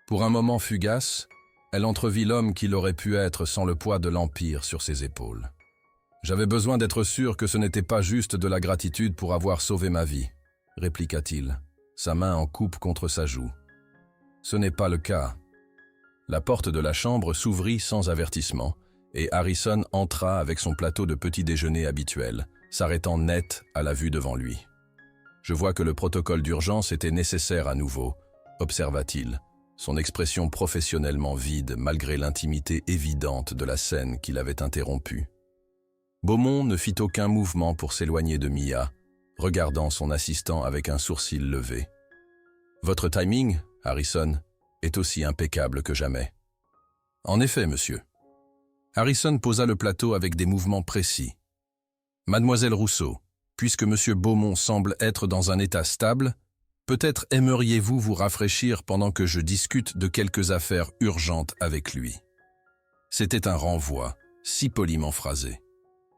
Pour un moment fugace, elle entrevit l'homme qu'il aurait pu être sans le poids de l'empire sur ses épaules. « J'avais besoin d'être sûr que ce n'était pas juste de la gratitude pour avoir sauvé ma vie, » répliqua-t-il, sa main en coupe contre sa joue. « Ce n'est pas le cas. » La porte de la chambre s'ouvrit sans avertissement, et Harrison entra avec son plateau de petit déjeuner habituel, s'arrêtant net à la vue devant lui. « Je vois que le protocole d'urgence était nécessaire à nouveau, » observa-t-il, son expression professionnellement vide malgré l'intimité évidente de la scène qu'il avait interrompue. Beaumont ne fit aucun mouvement pour s'éloigner de Mia, regardant son assistant avec un sourcil levé. « Votre timing, Harrison, est aussi impeccable que jamais. »« En effet, monsieur. » Harrison posa le plateau avec des mouvements précis. « Mademoiselle Rousseau, puisque monsieur Beaumont semble être dans un état stable, peut-être aimeriez-vous vous rafraîchir pendant que je discute de quelques affaires urgentes avec lui. » C'était un renvoi, si poliment phrasé.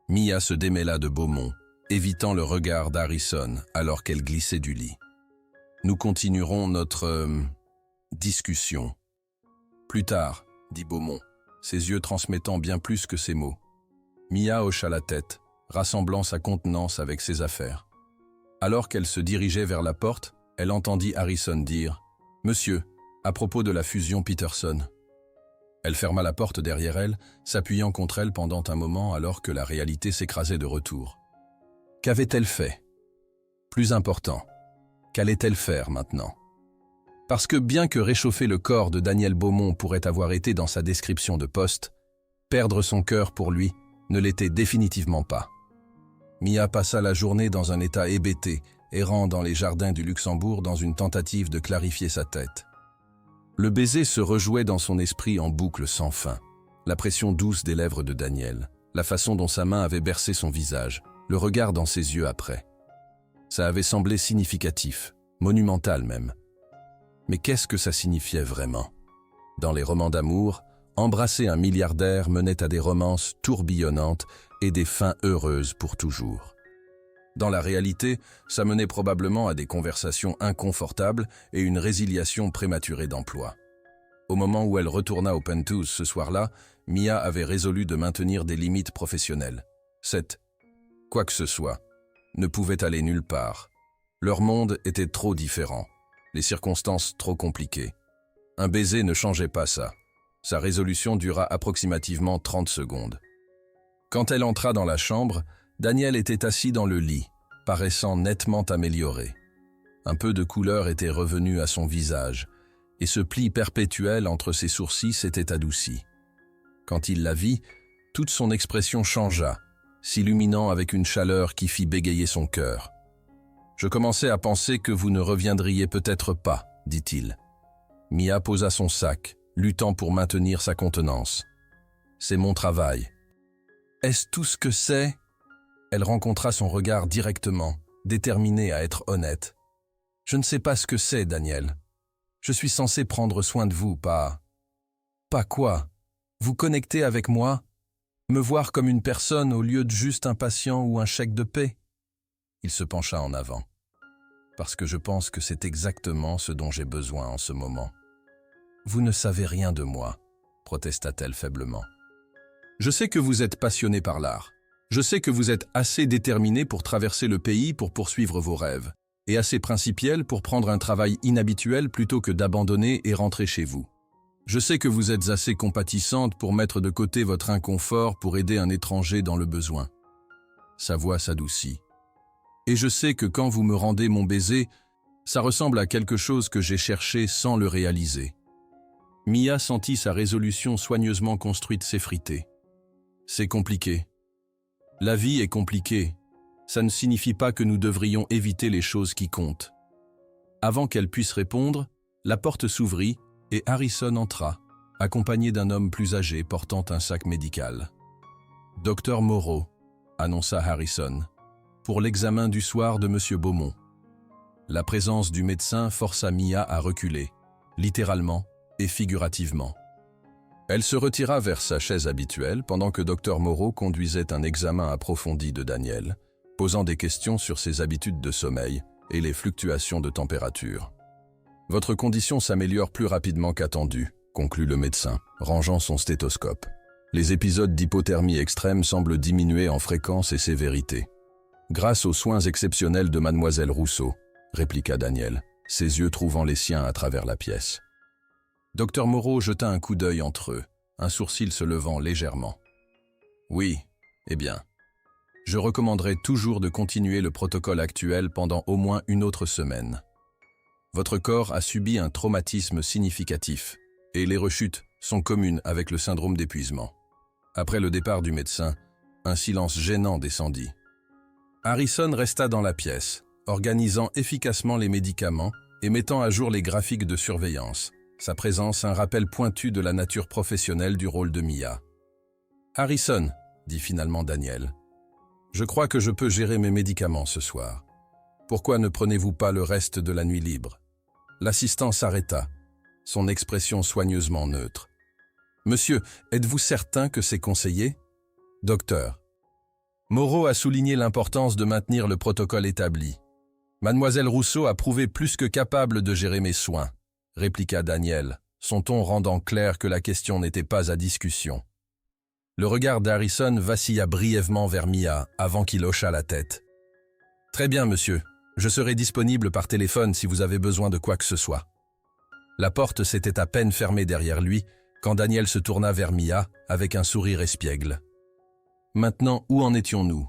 Mia se démêla de Beaumont, évitant le regard d'Harrison alors qu'elle glissait du lit. « Nous continuerons notre discussion. »« Plus tard, » dit Beaumont, ses yeux transmettant bien plus que ses mots. Mia hocha la tête, rassemblant sa contenance avec ses affaires. Alors qu'elle se dirigeait vers la porte, elle entendit Harrison dire « Monsieur, à propos de la fusion Peterson. » Elle ferma la porte derrière elle, s'appuyant contre elle pendant un moment alors que la réalité s'écrasait de retour. Qu'avait-elle fait? Plus important, qu'allait-elle faire maintenant? Parce que bien que réchauffer le corps de Daniel Beaumont pourrait avoir été dans sa description de poste, perdre son cœur pour lui ne l'était définitivement pas. Mia passa la journée dans un état hébété, errant dans les jardins du Luxembourg dans une tentative de clarifier sa tête. Le baiser se rejouait dans son esprit en boucle sans fin. La pression douce des lèvres de Daniel, la façon dont sa main avait bercé son visage, le regard dans ses yeux après. Ça avait semblé significatif, monumental même. Mais qu'est-ce que ça signifiait vraiment? Dans les romans d'amour, embrasser un milliardaire menait à des romances tourbillonnantes et des fins heureuses pour toujours. Dans la réalité, ça menait probablement à des conversations inconfortables et une résiliation prématurée d'emploi. Au moment où elle retourna au penthouse ce soir-là, Mia avait résolu de maintenir des limites professionnelles. Quoi que ce soit, ne pouvait aller nulle part. Leur monde était trop différent, les circonstances trop compliquées. Un baiser ne changeait pas ça. Sa résolution dura approximativement 30 secondes. Quand elle entra dans la chambre, Daniel était assis dans le lit, paraissant nettement amélioré. Un peu de couleur était revenu à son visage, et ce pli perpétuel entre ses sourcils s'était adouci. Quand il la vit, toute son expression changea, s'illuminant avec une chaleur qui fit bégayer son cœur. « Je commençais à penser que vous ne reviendriez peut-être pas, » dit-il. Mia posa son sac, luttant pour maintenir sa contenance. « C'est mon travail. » « Est-ce tout ce que c'est ?» Elle rencontra son regard directement, déterminée à être honnête. « Je ne sais pas ce que c'est, Daniel. Je suis censé prendre soin de vous, pas... Pas quoi? Vous connecter avec moi? Me voir comme une personne au lieu de juste un patient ou un chèque de paie? Il se pencha en avant. Parce que je pense que c'est exactement ce dont j'ai besoin en ce moment. Vous ne savez rien de moi, protesta-t-elle faiblement. Je sais que vous êtes passionné par l'art. Je sais que vous êtes assez déterminé pour traverser le pays pour poursuivre vos rêves, et assez principiel pour prendre un travail inhabituel plutôt que d'abandonner et rentrer chez vous. Je sais que vous êtes assez compatissante pour mettre de côté votre inconfort pour aider un étranger dans le besoin. Sa voix s'adoucit. Et je sais que quand vous me rendez mon baiser, ça ressemble à quelque chose que j'ai cherché sans le réaliser. Mia sentit sa résolution soigneusement construite s'effriter. C'est compliqué. La vie est compliquée. Ça ne signifie pas que nous devrions éviter les choses qui comptent. Avant qu'elle puisse répondre, la porte s'ouvrit et Harrison entra, accompagné d'un homme plus âgé portant un sac médical. « Docteur Moreau », annonça Harrison, « pour l'examen du soir de M. Beaumont. » La présence du médecin força Mia à reculer, littéralement et figurativement. Elle se retira vers sa chaise habituelle pendant que Dr Moreau conduisait un examen approfondi de Daniel, posant des questions sur ses habitudes de sommeil et les fluctuations de température. « Votre condition s'améliore plus rapidement qu'attendu », conclut le médecin, rangeant son stéthoscope. « Les épisodes d'hypothermie extrême semblent diminuer en fréquence et sévérité. »« Grâce aux soins exceptionnels de mademoiselle Rousseau », répliqua Daniel, ses yeux trouvant les siens à travers la pièce. Dr Moreau jeta un coup d'œil entre eux, un sourcil se levant légèrement. « Oui, eh bien, je recommanderais toujours de continuer le protocole actuel pendant au moins une autre semaine. Votre corps a subi un traumatisme significatif, et les rechutes sont communes avec le syndrome d'épuisement. » Après le départ du médecin, un silence gênant descendit. Harrison resta dans la pièce, organisant efficacement les médicaments et mettant à jour les graphiques de surveillance, sa présence un rappel pointu de la nature professionnelle du rôle de Mia. « Harrison, » dit finalement Daniel, « je crois que je peux gérer mes médicaments ce soir. Pourquoi ne prenez-vous pas le reste de la nuit libre ?» L'assistant s'arrêta, son expression soigneusement neutre. « Monsieur, êtes-vous certain que c'est conseillé ?»« Docteur. » Moreau a souligné l'importance de maintenir le protocole établi. « Mademoiselle Rousseau a prouvé plus que capable de gérer mes soins, » répliqua Daniel, son ton rendant clair que la question n'était pas à discussion. Le regard d'Harrison vacilla brièvement vers Mia avant qu'il hochât la tête. « Très bien, monsieur. Je serai disponible par téléphone si vous avez besoin de quoi que ce soit. » La porte s'était à peine fermée derrière lui quand Daniel se tourna vers Mia avec un sourire espiègle. « Maintenant, où en étions-nous ? »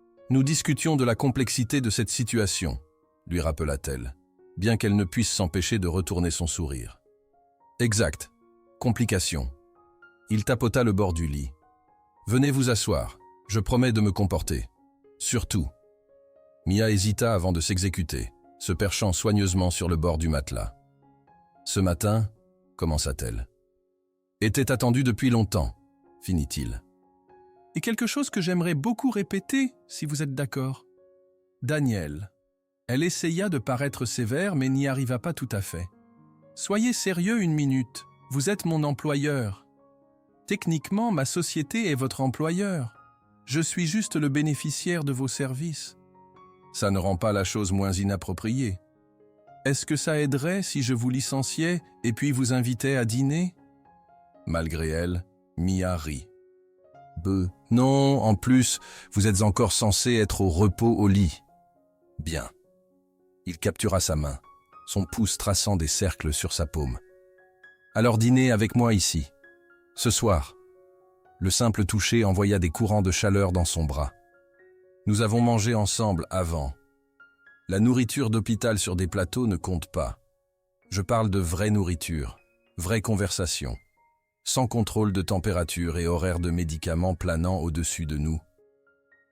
« Nous discutions de la complexité de cette situation, » lui rappela-t-elle, bien qu'elle ne puisse s'empêcher de retourner son sourire. « Exact. Complication. » Il tapota le bord du lit. « Venez vous asseoir. Je promets de me comporter. Surtout. » Mia hésita avant de s'exécuter, se perchant soigneusement sur le bord du matelas. « Ce matin, » commença-t-elle. « Était attendu depuis longtemps, » finit-il. « Et quelque chose que j'aimerais beaucoup répéter, si vous êtes d'accord. Daniel. » Elle essaya de paraître sévère, mais n'y arriva pas tout à fait. « Soyez sérieux une minute, vous êtes mon employeur. Techniquement, ma société est votre employeur. Je suis juste le bénéficiaire de vos services. Ça ne rend pas la chose moins inappropriée. Est-ce que ça aiderait si je vous licenciais et puis vous invitais à dîner ?» Malgré elle, Mia rit. « Non, en plus, vous êtes encore censé être au repos au lit. » « Bien. » Il captura sa main, son pouce traçant des cercles sur sa paume. « Alors dînez avec moi ici. Ce soir. » Le simple toucher envoya des courants de chaleur dans son bras. « Nous avons mangé ensemble avant. La nourriture d'hôpital sur des plateaux ne compte pas. Je parle de vraie nourriture, vraie conversation, sans contrôle de température et horaire de médicaments planant au-dessus de nous. »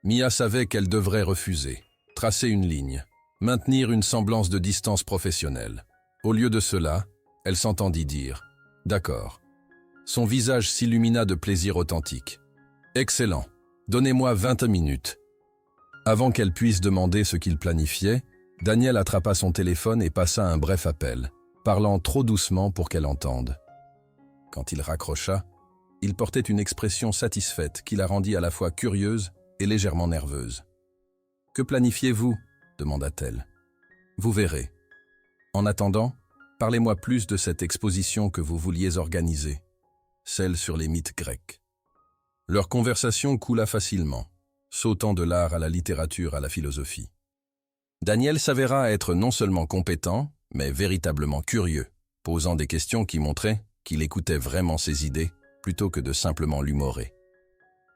Mia savait qu'elle devrait refuser, tracer une ligne, maintenir une semblance de distance professionnelle. Au lieu de cela, elle s'entendit dire « D'accord. » Son visage s'illumina de plaisir authentique. « Excellent. Donnez-moi 20 minutes. » Avant qu'elle puisse demander ce qu'il planifiait, Daniel attrapa son téléphone et passa un bref appel, parlant trop doucement pour qu'elle entende. Quand il raccrocha, il portait une expression satisfaite qui la rendit à la fois curieuse et légèrement nerveuse. « Que planifiez-vous » demanda-t-elle. « Vous verrez. En attendant, parlez-moi plus de cette exposition que vous vouliez organiser, celle sur les mythes grecs. » Leur conversation coula facilement, sautant de l'art à la littérature à la philosophie. Daniel s'avéra être non seulement compétent, mais véritablement curieux, posant des questions qui montraient qu'il écoutait vraiment ses idées, plutôt que de simplement l'humorer.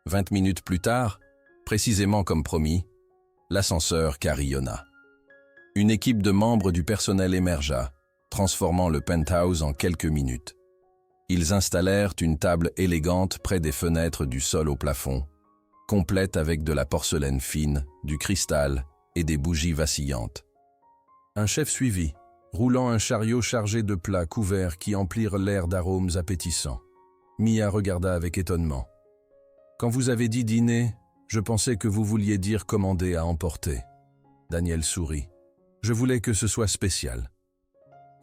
20 minutes plus tard, précisément comme promis, l'ascenseur carillonna. Une équipe de membres du personnel émergea, transformant le penthouse en quelques minutes. Ils installèrent une table élégante près des fenêtres du sol au plafond, complète avec de la porcelaine fine, du cristal et des bougies vacillantes. Un chef suivit, roulant un chariot chargé de plats couverts qui emplirent l'air d'arômes appétissants. Mia regarda avec étonnement. « Quand vous avez dit dîner, je pensais que vous vouliez dire commander à emporter. » Daniel sourit. « Je voulais que ce soit spécial. »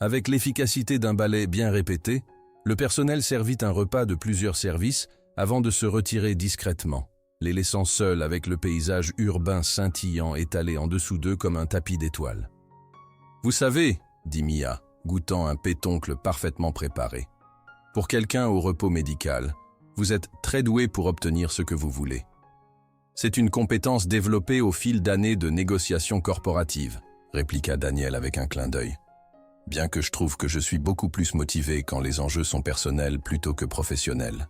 Avec l'efficacité d'un ballet bien répété, le personnel servit un repas de plusieurs services avant de se retirer discrètement, les laissant seuls avec le paysage urbain scintillant étalé en dessous d'eux comme un tapis d'étoiles. « Vous savez, » dit Mia, goûtant un pétoncle parfaitement préparé, « pour quelqu'un au repos médical, vous êtes très doué pour obtenir ce que vous voulez. C'est une compétence développée au fil d'années de négociations corporatives, » répliqua Daniel avec un clin d'œil. « Bien que je trouve que je suis beaucoup plus motivé quand les enjeux sont personnels plutôt que professionnels. »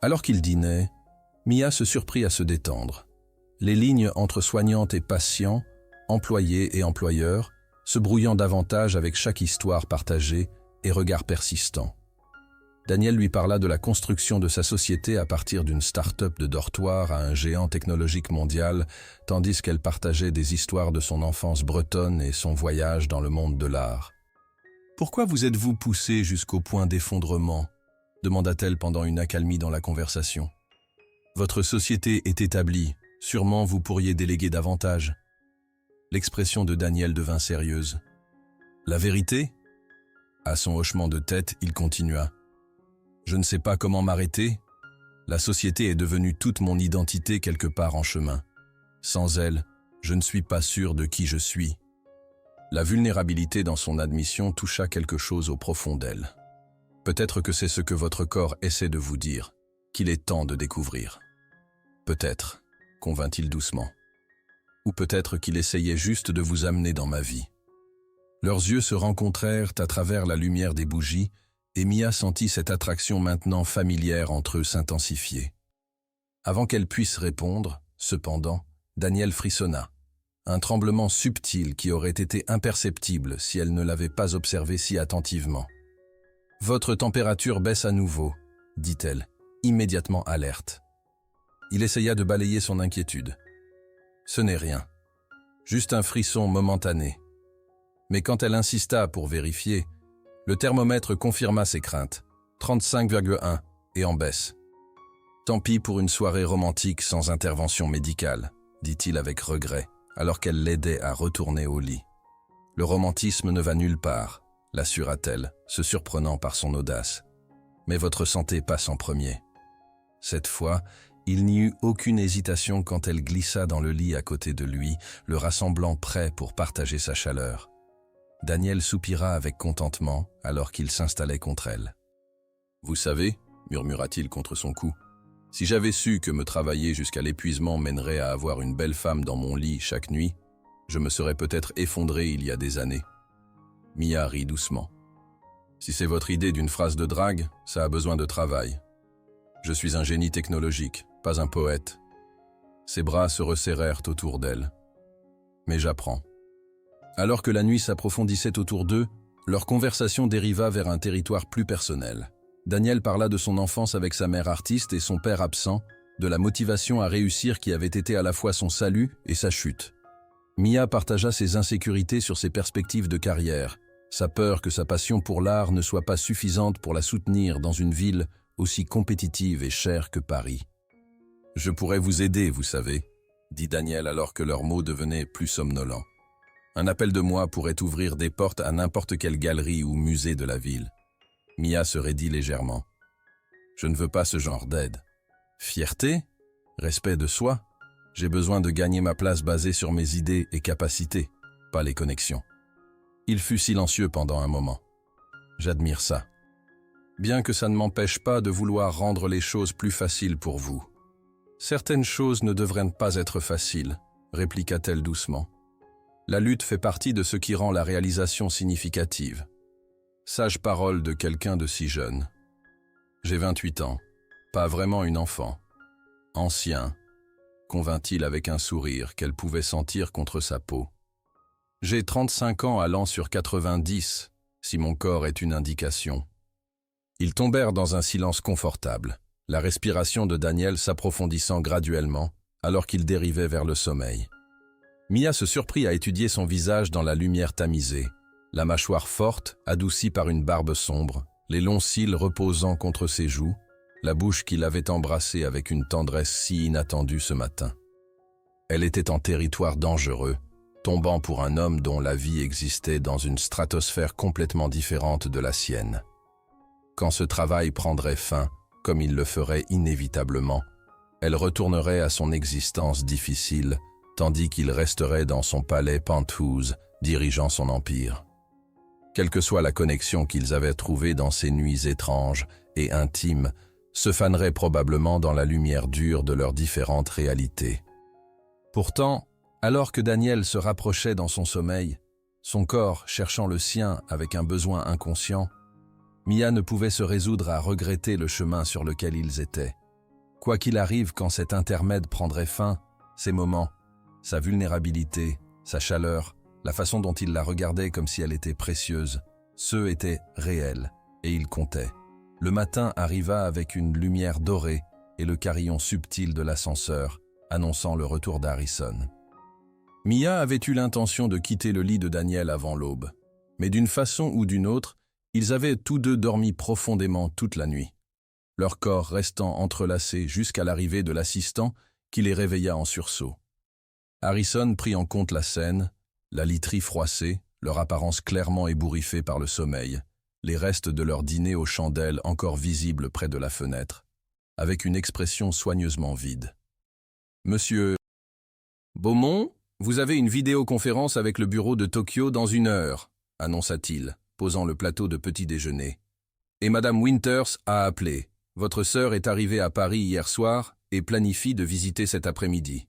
Alors qu'il dînait, Mia se surprit à se détendre. Les lignes entre soignante et patient, employé et employeur, se brouillant davantage avec chaque histoire partagée et regard persistant. Daniel lui parla de la construction de sa société à partir d'une start-up de dortoir à un géant technologique mondial, tandis qu'elle partageait des histoires de son enfance bretonne et son voyage dans le monde de l'art. « Pourquoi vous êtes-vous poussé jusqu'au point d'effondrement » demanda-t-elle pendant une accalmie dans la conversation. « Votre société est établie, sûrement vous pourriez déléguer davantage. » L'expression de Daniel devint sérieuse. « La vérité ?» À son hochement de tête, il continua. « Je ne sais pas comment m'arrêter. La société est devenue toute mon identité quelque part en chemin. Sans elle, je ne suis pas sûr de qui je suis. » La vulnérabilité dans son admission toucha quelque chose au profond d'elle. « Peut-être que c'est ce que votre corps essaie de vous dire, qu'il est temps de découvrir. »« Peut-être, » convint-il doucement. « Ou peut-être qu'il essayait juste de vous amener dans ma vie. » Leurs yeux se rencontrèrent à travers la lumière des bougies, et Mia sentit cette attraction maintenant familière entre eux s'intensifier. Avant qu'elle puisse répondre, cependant, Daniel frissonna. Un tremblement subtil qui aurait été imperceptible si elle ne l'avait pas observé si attentivement. « Votre température baisse à nouveau, » dit-elle, immédiatement alerte. Il essaya de balayer son inquiétude. « Ce n'est rien. Juste un frisson momentané. » Mais quand elle insista pour vérifier, le thermomètre confirma ses craintes, 35,1 et en baisse. « Tant pis pour une soirée romantique sans intervention médicale, » dit-il avec regret, alors qu'elle l'aidait à retourner au lit. « Le romantisme ne va nulle part, » l'assura-t-elle, se surprenant par son audace. « Mais votre santé passe en premier. » Cette fois, il n'y eut aucune hésitation quand elle glissa dans le lit à côté de lui, le rassemblant prêt pour partager sa chaleur. Daniel soupira avec contentement alors qu'il s'installait contre elle. « Vous savez, » murmura-t-il contre son cou, « si j'avais su que me travailler jusqu'à l'épuisement mènerait à avoir une belle femme dans mon lit chaque nuit, je me serais peut-être effondré il y a des années. » Mia rit doucement. « Si c'est votre idée d'une phrase de drague, ça a besoin de travail. Je suis un génie technologique, pas un poète. » Ses bras se resserrèrent autour d'elle. « Mais j'apprends. » Alors que la nuit s'approfondissait autour d'eux, leur conversation dériva vers un territoire plus personnel. Daniel parla de son enfance avec sa mère artiste et son père absent, de la motivation à réussir qui avait été à la fois son salut et sa chute. Mia partagea ses insécurités sur ses perspectives de carrière, sa peur que sa passion pour l'art ne soit pas suffisante pour la soutenir dans une ville aussi compétitive et chère que Paris. « Je pourrais vous aider, vous savez, » dit Daniel alors que leurs mots devenaient plus somnolents. « Un appel de moi pourrait ouvrir des portes à n'importe quelle galerie ou musée de la ville. Mia se raidit légèrement. Je ne veux pas ce genre d'aide. Fierté? Respect de soi? J'ai besoin de gagner ma place basée sur mes idées et capacités, pas les connexions. Il fut silencieux pendant un moment. J'admire ça. Bien que ça ne m'empêche pas de vouloir rendre les choses plus faciles pour vous. Certaines choses ne devraient pas être faciles, répliqua-t-elle doucement. La lutte fait partie de ce qui rend la réalisation significative. Sage parole de quelqu'un de si jeune. J'ai 28 ans, pas vraiment une enfant. Ancien, convint-il avec un sourire qu'elle pouvait sentir contre sa peau. J'ai 35 ans allant sur 90, si mon corps est une indication. Ils tombèrent dans un silence confortable, la respiration de Daniel s'approfondissant graduellement, alors qu'il dérivait vers le sommeil. Mia se surprit à étudier son visage dans la lumière tamisée, la mâchoire forte, adoucie par une barbe sombre, les longs cils reposant contre ses joues, la bouche qu'il avait embrassée avec une tendresse si inattendue ce matin. Elle était en territoire dangereux, tombant pour un homme dont la vie existait dans une stratosphère complètement différente de la sienne. Quand ce travail prendrait fin, comme il le ferait inévitablement, elle retournerait à son existence difficile, tandis qu'il resterait dans son palais Penthouse, dirigeant son empire. Quelle que soit la connexion qu'ils avaient trouvée dans ces nuits étranges et intimes, se fanerait probablement dans la lumière dure de leurs différentes réalités. Pourtant, alors que Daniel se rapprochait dans son sommeil, son corps cherchant le sien avec un besoin inconscient, Mia ne pouvait se résoudre à regretter le chemin sur lequel ils étaient. Quoi qu'il arrive quand cet intermède prendrait fin, ces moments, sa vulnérabilité, sa chaleur, la façon dont il la regardait comme si elle était précieuse, ceux étaient réels et ils comptaient. Le matin arriva avec une lumière dorée et le carillon subtil de l'ascenseur, annonçant le retour d'Harrison. Mia avait eu l'intention de quitter le lit de Daniel avant l'aube, mais d'une façon ou d'une autre, ils avaient tous deux dormi profondément toute la nuit, leur corps restant entrelacés jusqu'à l'arrivée de l'assistant qui les réveilla en sursaut. Harrison prit en compte la scène, la literie froissée, leur apparence clairement ébouriffée par le sommeil, les restes de leur dîner aux chandelles encore visibles près de la fenêtre, avec une expression soigneusement vide. « Monsieur Beaumont, vous avez une vidéoconférence avec le bureau de Tokyo dans 1 heure, annonça-t-il, posant le plateau de petit déjeuner. Et Madame Winters a appelé. Votre sœur est arrivée à Paris hier soir et planifie de visiter cet après-midi.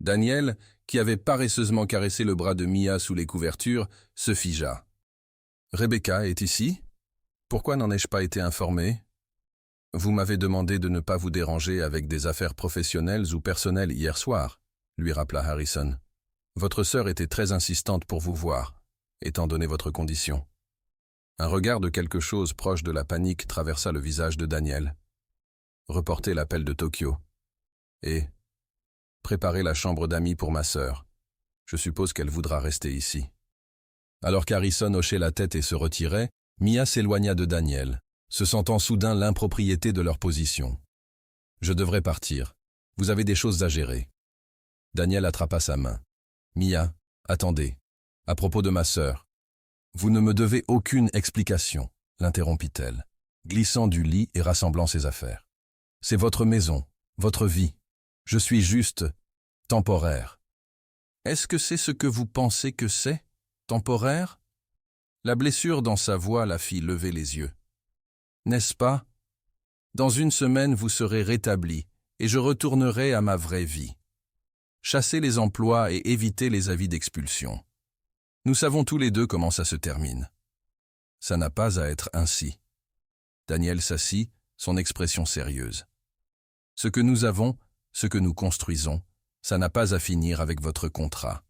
Daniel, qui avait paresseusement caressé le bras de Mia sous les couvertures, se figea. Rebecca est ici? Pourquoi n'en ai-je pas été informé? Vous m'avez demandé de ne pas vous déranger avec des affaires professionnelles ou personnelles hier soir, lui rappela Harrison. Votre sœur était très insistante pour vous voir, étant donné votre condition. Un regard de quelque chose proche de la panique traversa le visage de Daniel. Reportez l'appel de Tokyo. Et préparez la chambre d'amis pour ma sœur. Je suppose qu'elle voudra rester ici. Alors qu'Harrison hochait la tête et se retirait, Mia s'éloigna de Daniel, se sentant soudain l'impropriété de leur position. Je devrais partir. Vous avez des choses à gérer. Daniel attrapa sa main. Mia, attendez. À propos de ma sœur. Vous ne me devez aucune explication, l'interrompit-elle, glissant du lit et rassemblant ses affaires. C'est votre maison, votre vie. Je suis juste temporaire. Est-ce que c'est ce que vous pensez que c'est, temporaire? La blessure dans sa voix la fit lever les yeux. N'est-ce pas? Dans 1 semaine, vous serez rétabli et je retournerai à ma vraie vie. Chassez les emplois et évitez les avis d'expulsion. Nous savons tous les deux comment ça se termine. Ça n'a pas à être ainsi. Daniel s'assit, son expression sérieuse. Ce que nous avons, ce que nous construisons, ça n'a pas à finir avec votre contrat.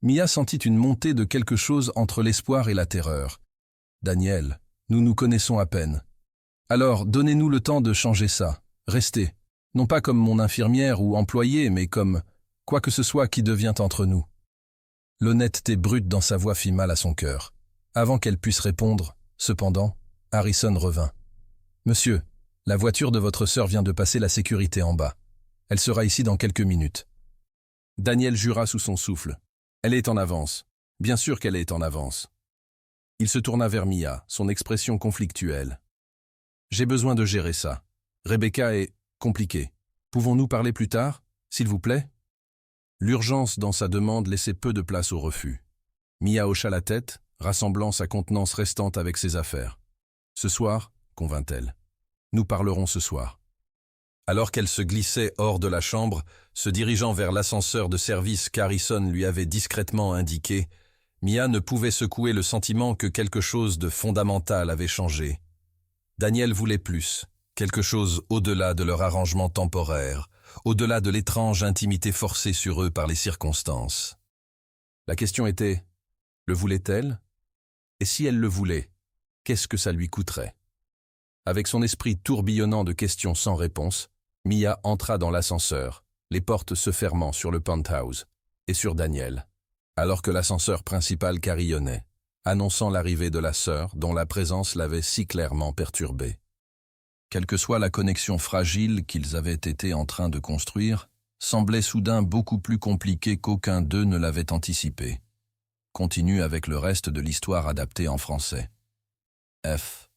Mia sentit une montée de quelque chose entre l'espoir et la terreur. Daniel, nous nous connaissons à peine. Alors, donnez-nous le temps de changer ça. Restez. Non pas comme mon infirmière ou employée, mais comme quoi que ce soit qui devient entre nous. L'honnêteté brute dans sa voix fit mal à son cœur. Avant qu'elle puisse répondre, cependant, Harrison revint. « Monsieur, la voiture de votre sœur vient de passer la sécurité en bas. Elle sera ici dans quelques minutes. » Daniel jura sous son souffle. « Elle est en avance. Bien sûr qu'elle est en avance. Il se tourna vers Mia, son expression conflictuelle. J'ai besoin de gérer ça. Rebecca est compliquée. Pouvons-nous parler plus tard, s'il vous plaît? L'urgence dans sa demande laissait peu de place au refus. Mia hocha la tête, rassemblant sa contenance restante avec ses affaires. Ce soir, convint-elle. Nous parlerons ce soir. Alors qu'elle se glissait hors de la chambre, se dirigeant vers l'ascenseur de service qu'Harrison lui avait discrètement indiqué, Mia ne pouvait secouer le sentiment que quelque chose de fondamental avait changé. Daniel voulait plus, quelque chose au-delà de leur arrangement temporaire, au-delà de l'étrange intimité forcée sur eux par les circonstances. La question était, le voulait-elle? Et si elle le voulait, qu'est-ce que ça lui coûterait? Avec son esprit tourbillonnant de questions sans réponse, Mia entra dans l'ascenseur, les portes se fermant sur le penthouse et sur Daniel, alors que l'ascenseur principal carillonnait, annonçant l'arrivée de la sœur dont la présence l'avait si clairement perturbé. Quelle que soit la connexion fragile qu'ils avaient été en train de construire, semblait soudain beaucoup plus compliquée qu'aucun d'eux ne l'avait anticipé. Continue avec le reste de l'histoire adaptée en français. F.